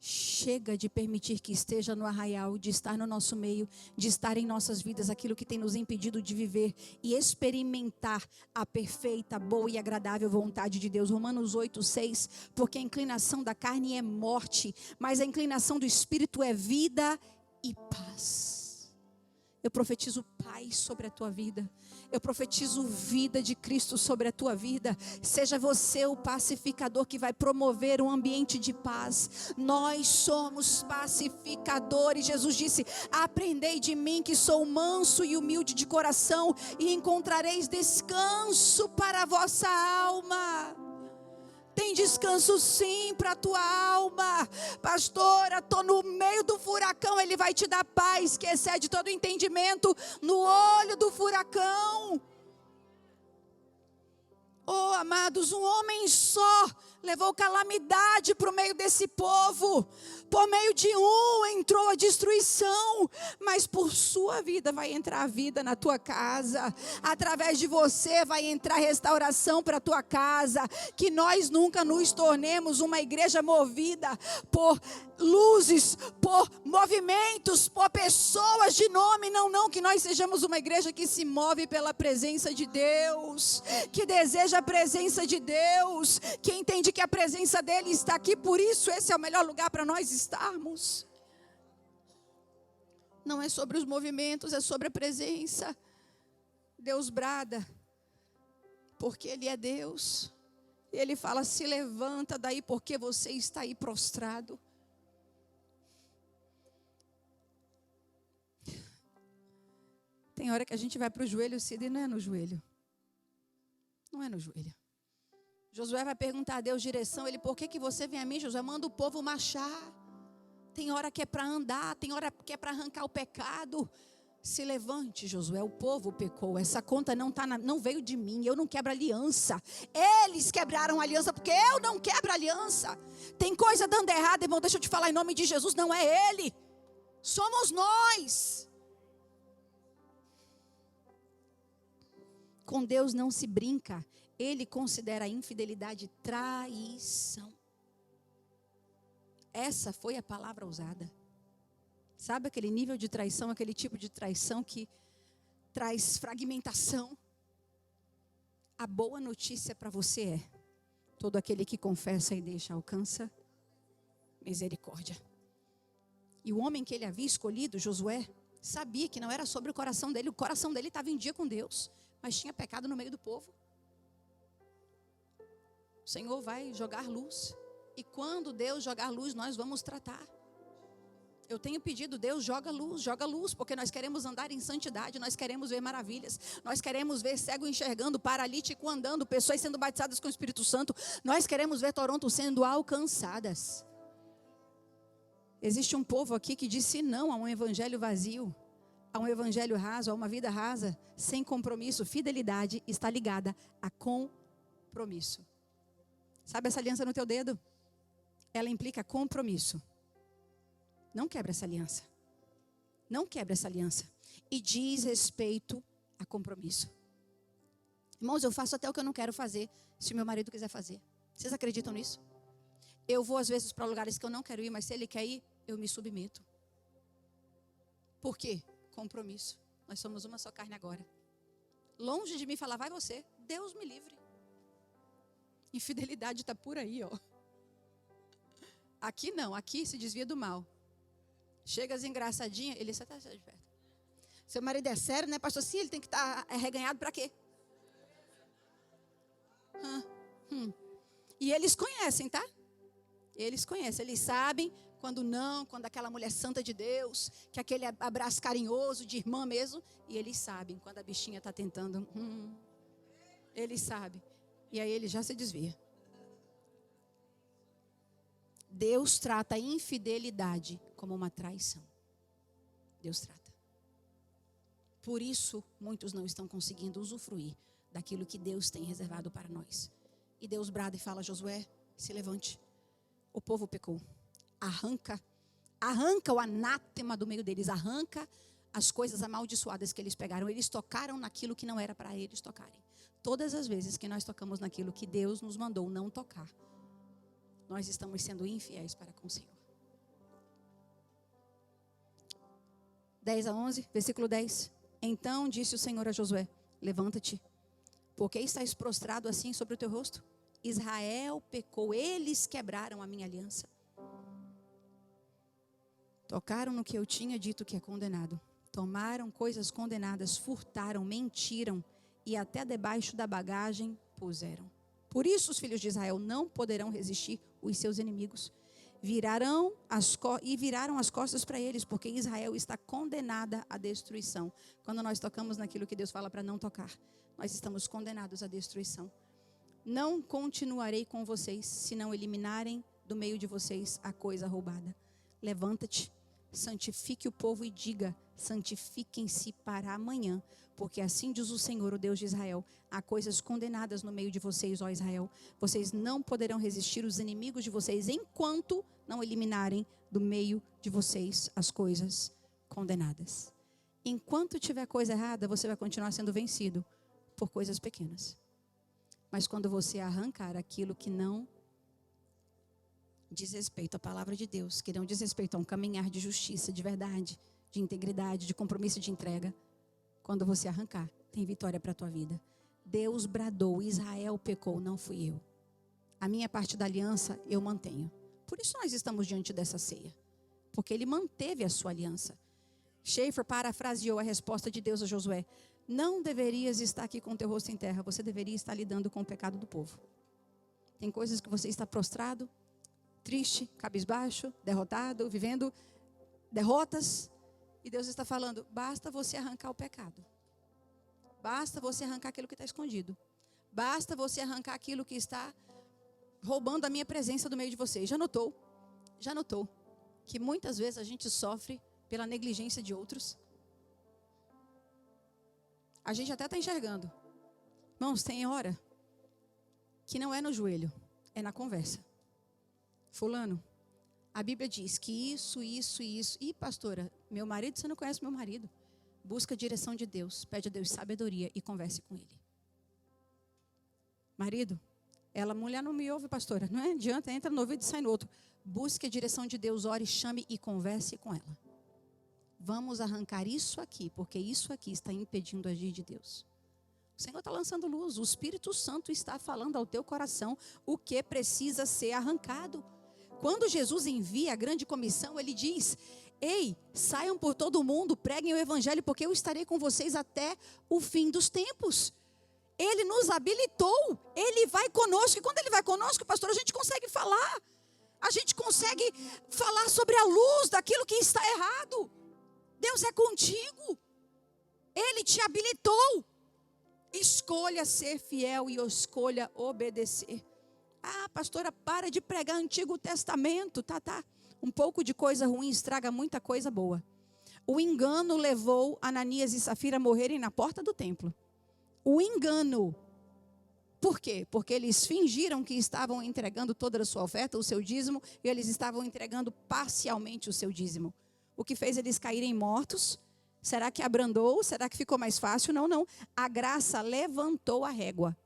Chega de permitir que esteja no arraial, de estar no nosso meio, de estar em nossas vidas aquilo que tem nos impedido de viver e experimentar a perfeita, boa e agradável vontade de Deus. Romanos 8:6, porque a inclinação da carne é morte, mas a inclinação do Espírito é vida e paz. Eu profetizo paz sobre a tua vida. Eu profetizo vida de Cristo sobre a tua vida. Seja você o pacificador que vai promover um ambiente de paz. Nós somos pacificadores. Jesus disse, aprendei de mim que sou manso e humilde de coração, e encontrareis descanso para a vossa alma. Tem descanso sim para a tua alma. Pastora, estou no meio do furacão. Ele vai te dar paz que excede todo entendimento no olho do furacão. Oh, amados, um homem só levou calamidade para o meio desse povo. Por meio de um entrou a destruição, mas por sua vida vai entrar a vida na tua casa. Através de você vai entrar restauração para a tua casa. Que nós nunca nos tornemos uma igreja movida por luzes, por movimentos, por pessoas de nome. Não, que nós sejamos uma igreja que se move pela presença de Deus, que deseja a presença de Deus, que entende que a presença dele está aqui, por isso esse é o melhor lugar para nós estarmos. Não é sobre os movimentos, é sobre a presença. Deus brada, porque ele é Deus. Ele fala, se levanta daí, porque você está aí prostrado. Tem hora que a gente vai para o joelho, Cida, e não é no joelho. Não é no joelho. Josué vai perguntar a Deus direção. Ele, por que você vem a mim, Josué? Manda o povo marchar. Tem hora que é para andar, tem hora que é para arrancar o pecado. Se levante, Josué, o povo pecou. Essa conta não veio de mim, eu não quebro aliança. Eles quebraram a aliança, porque eu não quebro aliança. Tem coisa dando errado, irmão, deixa eu te falar em nome de Jesus, não é ele. Somos nós. Com Deus não se brinca. Ele considera a infidelidade traição. Essa foi a palavra usada. Sabe aquele nível de traição, aquele tipo de traição que traz fragmentação? A boa notícia para você é: todo aquele que confessa e deixa alcança misericórdia. E o homem que ele havia escolhido, Josué, sabia que não era sobre o coração dele estava em dia com Deus, mas tinha pecado no meio do povo. O Senhor vai jogar luz, e quando Deus jogar luz, nós vamos tratar. Eu tenho pedido, Deus joga luz, porque nós queremos andar em santidade, nós queremos ver maravilhas, nós queremos ver cego enxergando, paralítico andando, pessoas sendo batizadas com o Espírito Santo, nós queremos ver Toronto sendo alcançadas. Existe um povo aqui que disse não a um evangelho vazio, a um evangelho raso, a uma vida rasa, sem compromisso. Fidelidade está ligada a compromisso. Sabe essa aliança no teu dedo? Ela implica compromisso. Não quebra essa aliança. Não quebra essa aliança. E diz respeito a compromisso. Irmãos, eu faço até o que eu não quero fazer, se meu marido quiser fazer. Vocês acreditam nisso? Eu vou às vezes para lugares que eu não quero ir, mas se ele quer ir, eu me submeto. Por quê? Compromisso. Nós somos uma só carne agora. Longe de mim falar, vai você. Deus me livre. Infidelidade está por aí, ó. Aqui não, aqui se desvia do mal. Chega as engraçadinhas, ele só está de perto. Seu marido é sério, né, pastor? Sim, ele tem que estar reganhado para quê? E eles conhecem, tá? Eles conhecem, eles sabem quando não, quando aquela mulher santa de Deus, que aquele abraço carinhoso de irmã mesmo, e eles sabem quando a bichinha está tentando. Eles sabem. E aí ele já se desvia. Deus trata a infidelidade como uma traição. Deus trata. Por isso, muitos não estão conseguindo usufruir daquilo que Deus tem reservado para nós. E Deus brada e fala, Josué, se levante. O povo pecou. Arranca o anátema do meio deles. Arranca as coisas amaldiçoadas que eles pegaram. Eles tocaram naquilo que não era para eles tocarem. Todas as vezes que nós tocamos naquilo que Deus nos mandou não tocar, nós estamos sendo infiéis para com o Senhor. 10-11, versículo 10. Então disse o Senhor a Josué, levanta-te, porque estás prostrado assim sobre o teu rosto? Israel pecou, eles quebraram a minha aliança. Tocaram no que eu tinha dito que é condenado. Tomaram coisas condenadas, furtaram, mentiram e até debaixo da bagagem puseram. Por isso os filhos de Israel não poderão resistir os seus inimigos. Viraram as costas para eles, porque Israel está condenada à destruição. Quando nós tocamos naquilo que Deus fala para não tocar, nós estamos condenados à destruição. Não continuarei com vocês, se não eliminarem do meio de vocês a coisa roubada. Levanta-te, santifique o povo e diga, santifiquem-se para amanhã, porque assim diz o Senhor, o Deus de Israel, há coisas condenadas no meio de vocês, ó Israel. Vocês não poderão resistir os inimigos de vocês, enquanto não eliminarem do meio de vocês as coisas condenadas. Enquanto tiver coisa errada, você vai continuar sendo vencido por coisas pequenas. Mas quando você arrancar aquilo que não diz respeito à palavra de Deus, que não diz respeito a um caminhar de justiça, de verdade, de integridade, de compromisso, de entrega, quando você arrancar, tem vitória para a tua vida. Deus bradou, Israel pecou, não fui eu. A minha parte da aliança eu mantenho. Por isso nós estamos diante dessa ceia, porque ele manteve a sua aliança. Schaeffer parafraseou a resposta de Deus a Josué: não deverias estar aqui com o teu rosto em terra, você deveria estar lidando com o pecado do povo. Tem coisas que você está prostrado, triste, cabisbaixo, derrotado, vivendo derrotas, e Deus está falando, basta você arrancar o pecado. Basta você arrancar aquilo que está escondido. Basta você arrancar aquilo que está roubando a minha presença do meio de vocês. Já notou que muitas vezes a gente sofre pela negligência de outros? A gente até está enxergando. Irmãos, tem hora que não é no joelho, é na conversa. Fulano, a Bíblia diz que isso. E pastora, meu marido, você não conhece meu marido. Busca a direção de Deus, pede a Deus sabedoria e converse com ele. Marido, mulher não me ouve, pastora. Não adianta, entra no ouvido e sai no outro. Busque a direção de Deus, ore, chame e converse com ela. Vamos arrancar isso aqui, porque isso aqui está impedindo o agir de Deus. O Senhor está lançando luz, o Espírito Santo está falando ao teu coração o que precisa ser arrancado. Quando Jesus envia a grande comissão, ele diz: ei, saiam por todo o mundo, preguem o evangelho, porque eu estarei com vocês até o fim dos tempos. Ele nos habilitou, ele vai conosco, e quando ele vai conosco, pastor, a gente consegue falar. A gente consegue falar sobre a luz daquilo que está errado. Deus é contigo. Ele te habilitou. Escolha ser fiel e escolha obedecer. Ah, pastora, para de pregar Antigo Testamento. Tá. Um pouco de coisa ruim estraga muita coisa boa. O engano levou Ananias e Safira a morrerem na porta do templo. O engano. Por quê? Porque eles fingiram que estavam entregando toda a sua oferta, o seu dízimo, e eles estavam entregando parcialmente o seu dízimo. O que fez eles caírem mortos? Será que abrandou? Será que ficou mais fácil? Não. A graça levantou a régua.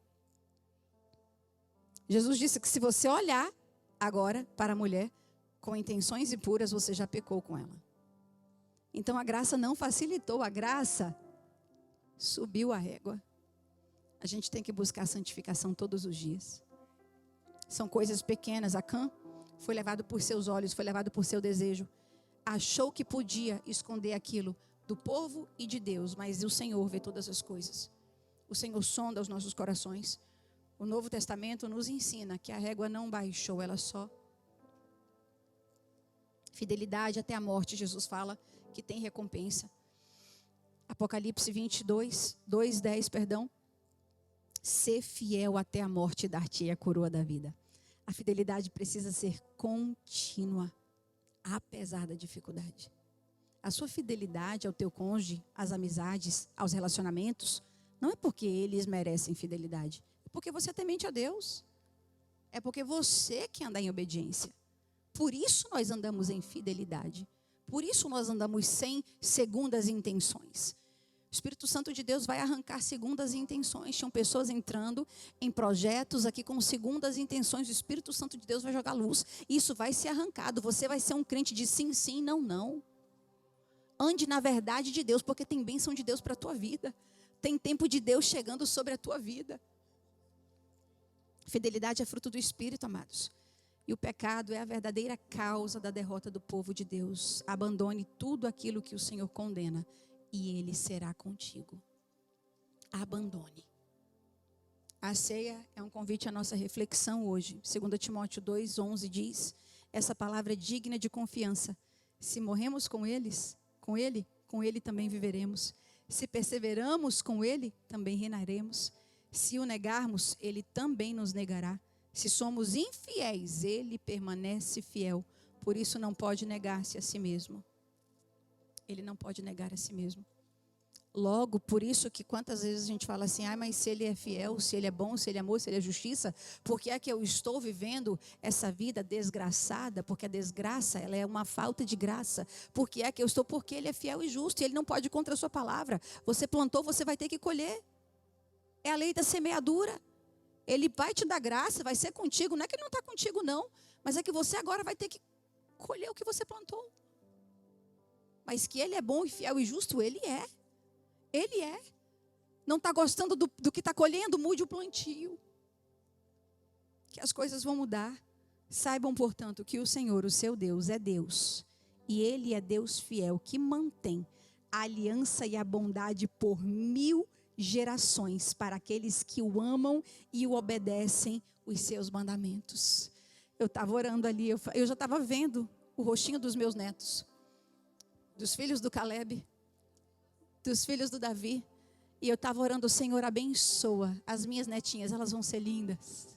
Jesus disse que se você olhar agora para a mulher com intenções impuras, você já pecou com ela. Então a graça não facilitou, a graça subiu a régua. A gente tem que buscar a santificação todos os dias. São coisas pequenas. Acã foi levado por seus olhos, foi levado por seu desejo. Achou que podia esconder aquilo do povo e de Deus, mas o Senhor vê todas as coisas. O Senhor sonda os nossos corações. O Novo Testamento nos ensina que a régua não baixou, ela só. Fidelidade até a morte, Jesus fala que tem recompensa. Apocalipse 22, 2:10, perdão. Ser fiel até a morte, dar-te a coroa da vida. A fidelidade precisa ser contínua, apesar da dificuldade. A sua fidelidade ao teu cônjuge, às amizades, aos relacionamentos, não é porque eles merecem fidelidade. É porque você é temente a Deus. É porque você que anda em obediência. Por isso nós andamos em fidelidade. Por isso nós andamos sem segundas intenções. O Espírito Santo de Deus vai arrancar segundas intenções. Tinham pessoas entrando em projetos aqui com segundas intenções. O Espírito Santo de Deus vai jogar luz. Isso vai ser arrancado. Você vai ser um crente de sim, sim, não, não. Ande na verdade de Deus, porque tem bênção de Deus para a tua vida. Tem tempo de Deus chegando sobre a tua vida. Fidelidade é fruto do Espírito, amados. E o pecado é a verdadeira causa da derrota do povo de Deus. Abandone tudo aquilo que o Senhor condena e Ele será contigo. Abandone. A ceia é um convite à nossa reflexão hoje. 2 Timóteo 2:11 diz: essa palavra é digna de confiança. Se morremos com Ele também viveremos. Se perseveramos com Ele, também reinaremos. Se o negarmos, Ele também nos negará. Se somos infiéis, Ele permanece fiel. Por isso não pode negar-se a si mesmo. Ele não pode negar a si mesmo. Logo, por isso que quantas vezes a gente fala assim: mas se Ele é fiel, se Ele é bom, se Ele é amor, se Ele é justiça, por que é que eu estou vivendo essa vida desgraçada? Porque a desgraça, ela é uma falta de graça. Por que é que eu estou? Porque Ele é fiel e justo, e Ele não pode ir contra a sua palavra. Você plantou, você vai ter que colher. É a lei da semeadura. Ele vai te dar graça, vai ser contigo. Não é que Ele não está contigo, não. Mas é que você agora vai ter que colher o que você plantou. Mas que Ele é bom e fiel e justo, Ele é. Ele é. Não está gostando do que está colhendo, mude o plantio. Que as coisas vão mudar. Saibam, portanto, que o Senhor, o seu Deus, é Deus. E Ele é Deus fiel, que mantém a aliança e a bondade por 1000 gerações para aqueles que o amam e o obedecem os seus mandamentos. Eu estava orando ali, eu já estava vendo o rostinho dos meus netos, dos filhos do Caleb, dos filhos do Davi, e eu estava orando: Senhor, abençoa as minhas netinhas, elas vão ser lindas.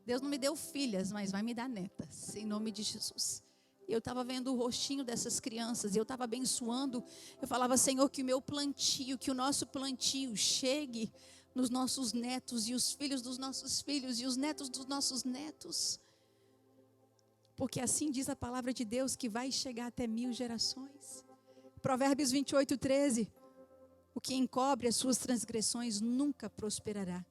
Deus não me deu filhas, mas vai me dar netas, em nome de Jesus. E eu estava vendo o rostinho dessas crianças, e eu estava abençoando. Eu falava: Senhor, que o meu plantio, que o nosso plantio chegue nos nossos netos, e os filhos dos nossos filhos, e os netos dos nossos netos. Porque assim diz a palavra de Deus, que vai chegar até 1000 gerações. Provérbios 28:13. O que encobre as suas transgressões nunca prosperará,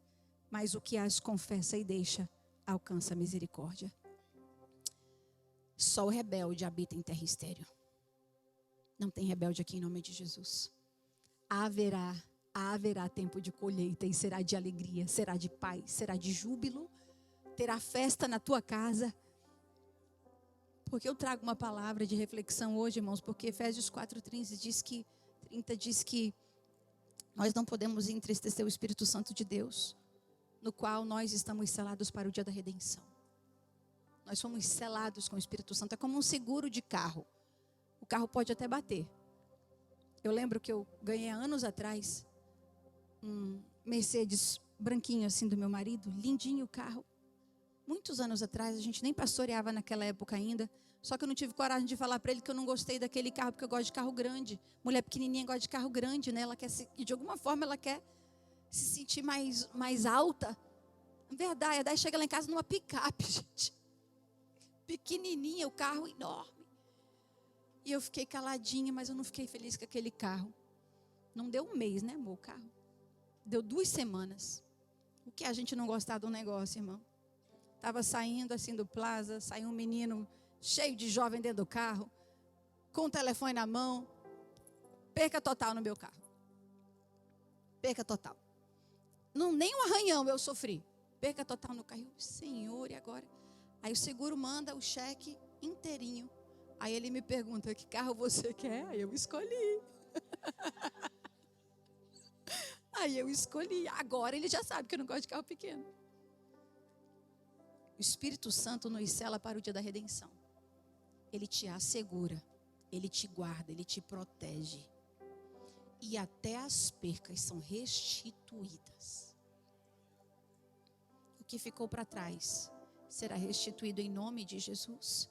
mas o que as confessa e deixa alcança a misericórdia. Só o rebelde habita em terra estéril. Não tem rebelde aqui em nome de Jesus. Haverá tempo de colheita e será de alegria, será de paz, será de júbilo. Terá festa na tua casa. Porque eu trago uma palavra de reflexão hoje, irmãos, porque Efésios 4:30 diz que nós não podemos entristecer o Espírito Santo de Deus, no qual nós estamos selados para o dia da redenção. Nós fomos selados com o Espírito Santo, é como um seguro de carro. O carro pode até bater. Eu lembro que eu ganhei há anos atrás um Mercedes branquinho assim do meu marido, lindinho o carro. Muitos anos atrás, a gente nem pastoreava naquela época ainda, só que eu não tive coragem de falar para ele que eu não gostei daquele carro, porque eu gosto de carro grande. Mulher pequenininha gosta de carro grande, né? Ela quer de alguma forma ela quer se sentir mais alta. Verdade, daí chega lá em casa numa picape, gente. Pequenininha, o carro enorme. E eu fiquei caladinha, mas eu não fiquei feliz com aquele carro. Não deu um mês, né, amor, o carro? Deu 2 semanas. O que a gente não gostar do negócio, irmão? Estava saindo assim do plaza, saiu um menino cheio de jovem dentro do carro, com o telefone na mão. Perca total no meu carro. Perca total. Não, nem um arranhão eu sofri. Perca total no carro. Senhor, e agora? Aí o seguro manda o cheque inteirinho. Aí ele me pergunta, que carro você quer? Aí eu escolhi. Aí eu escolhi. Agora ele já sabe que eu não gosto de carro pequeno. O Espírito Santo nos sela para o dia da redenção. Ele te assegura, ele te guarda, ele te protege. E até as percas são restituídas. O que ficou para trás será restituído em nome de Jesus.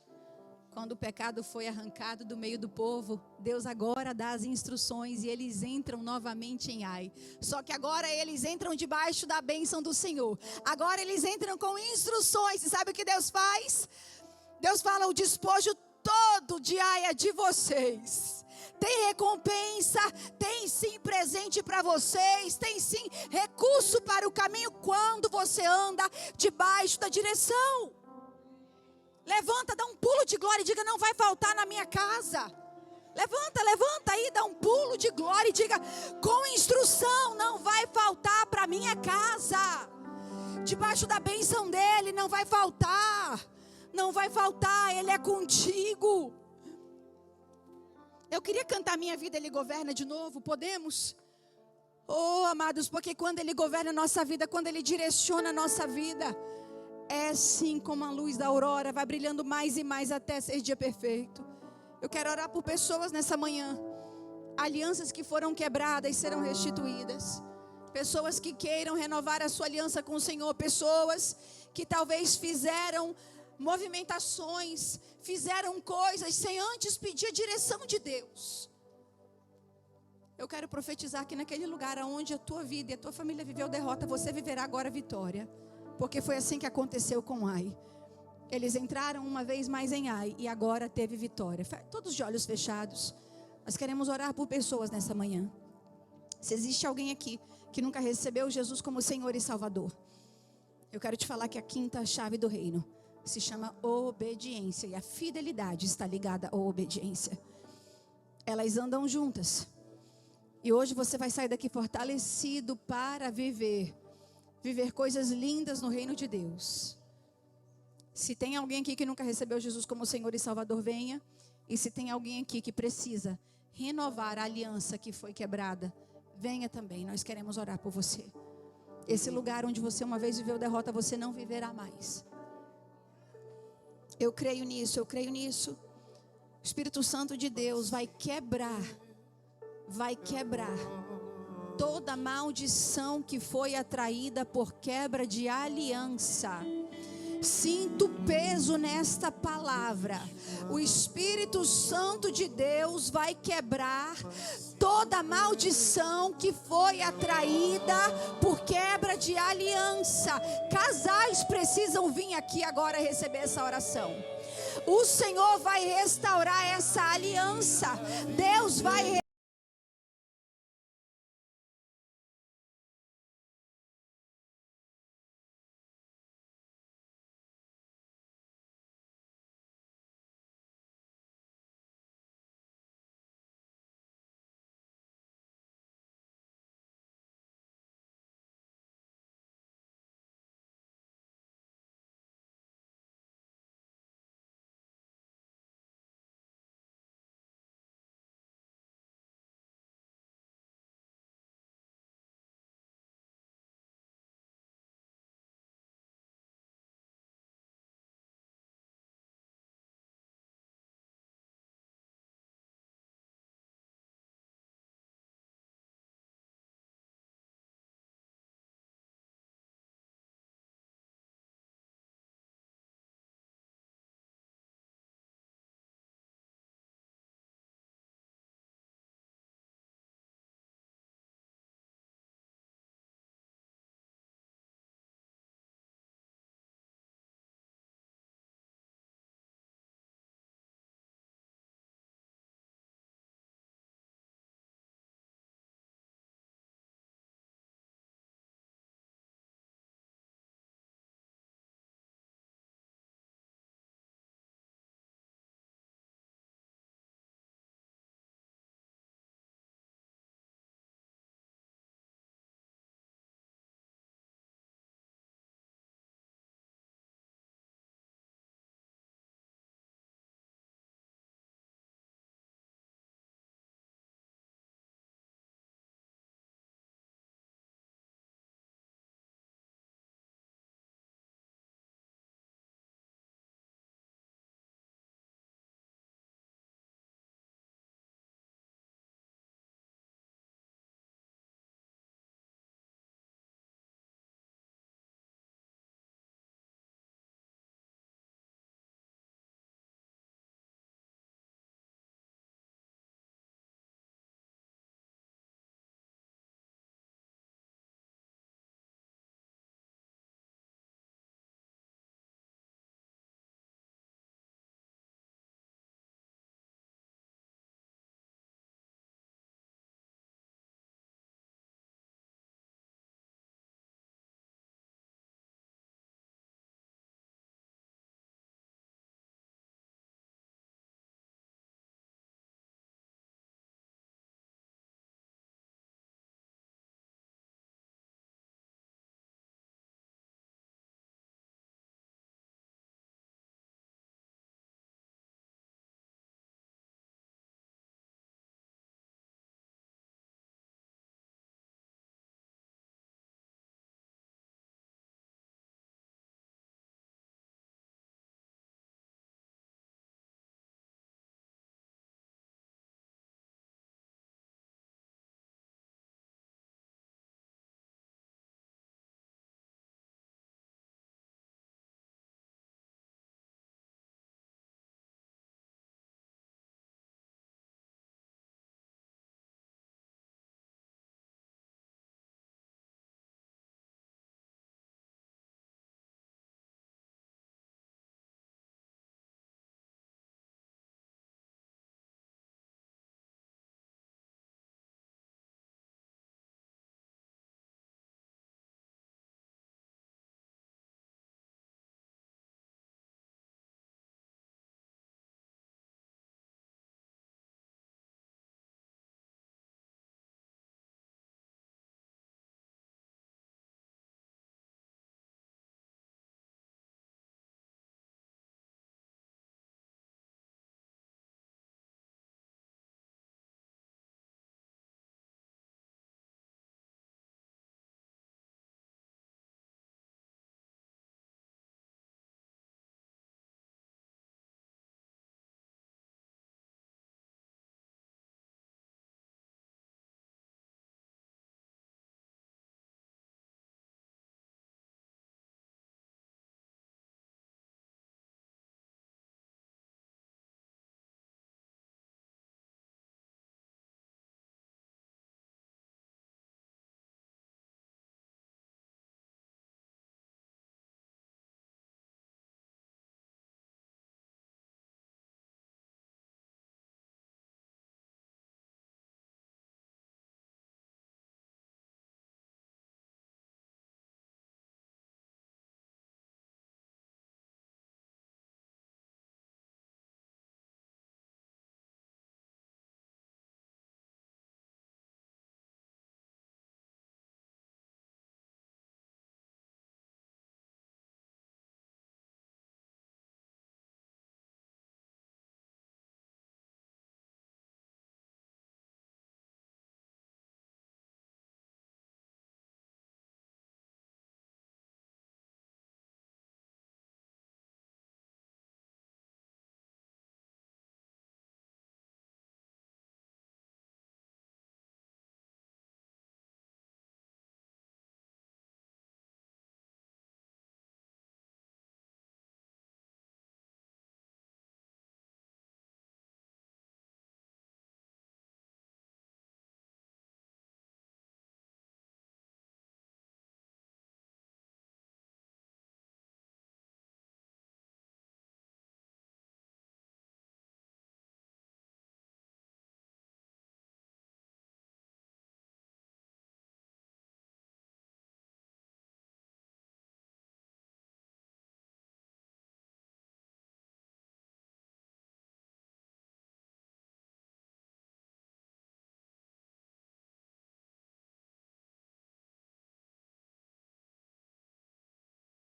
Quando o pecado foi arrancado do meio do povo, Deus agora dá as instruções e eles entram novamente em Ai. Só que agora eles entram debaixo da bênção do Senhor. Agora eles entram com instruções. E sabe o que Deus faz? Deus fala, o despojo todo de Ai é de vocês. Tem recompensa, tem sim presente para vocês, tem sim recurso para o caminho quando você anda debaixo da direção. Levanta, dá um pulo de glória e diga, não vai faltar na minha casa. Levanta aí, dá um pulo de glória e diga, com instrução não vai faltar para minha casa. Debaixo da bênção dele não vai faltar. Não vai faltar, ele é contigo. Eu queria cantar Minha Vida Ele Governa de novo, podemos? Oh, amados, porque quando ele governa a nossa vida, quando ele direciona a nossa vida, é assim como a luz da aurora, vai brilhando mais e mais até ser dia perfeito. Eu quero orar por pessoas nessa manhã. Alianças que foram quebradas serão restituídas. Pessoas que queiram renovar a sua aliança com o Senhor. Pessoas que talvez fizeram movimentações, fizeram coisas sem antes pedir a direção de Deus. Eu quero profetizar que naquele lugar onde a tua vida e a tua família viveu derrota, você viverá agora vitória. Porque foi assim que aconteceu com Ai. Eles entraram uma vez mais em Ai e agora teve vitória. Todos de olhos fechados. Nós queremos orar por pessoas nessa manhã. Se existe alguém aqui que nunca recebeu Jesus como Senhor e Salvador, eu quero te falar que a quinta chave do reino se chama obediência. E a fidelidade está ligada à obediência. Elas andam juntas. E hoje você vai sair daqui fortalecido para viver coisas lindas no reino de Deus. Se tem alguém aqui que nunca recebeu Jesus como Senhor e Salvador, venha. E se tem alguém aqui que precisa renovar a aliança que foi quebrada, venha também. Nós queremos orar por você. Esse lugar onde você uma vez viveu derrota, você não viverá mais. Eu creio nisso, eu creio nisso. O Espírito Santo de Deus vai quebrar toda maldição que foi atraída por quebra de aliança. Sinto peso nesta palavra. O Espírito Santo de Deus vai quebrar toda maldição que foi atraída por quebra de aliança. Casais precisam vir aqui agora receber essa oração. O Senhor vai restaurar essa aliança. Deus vai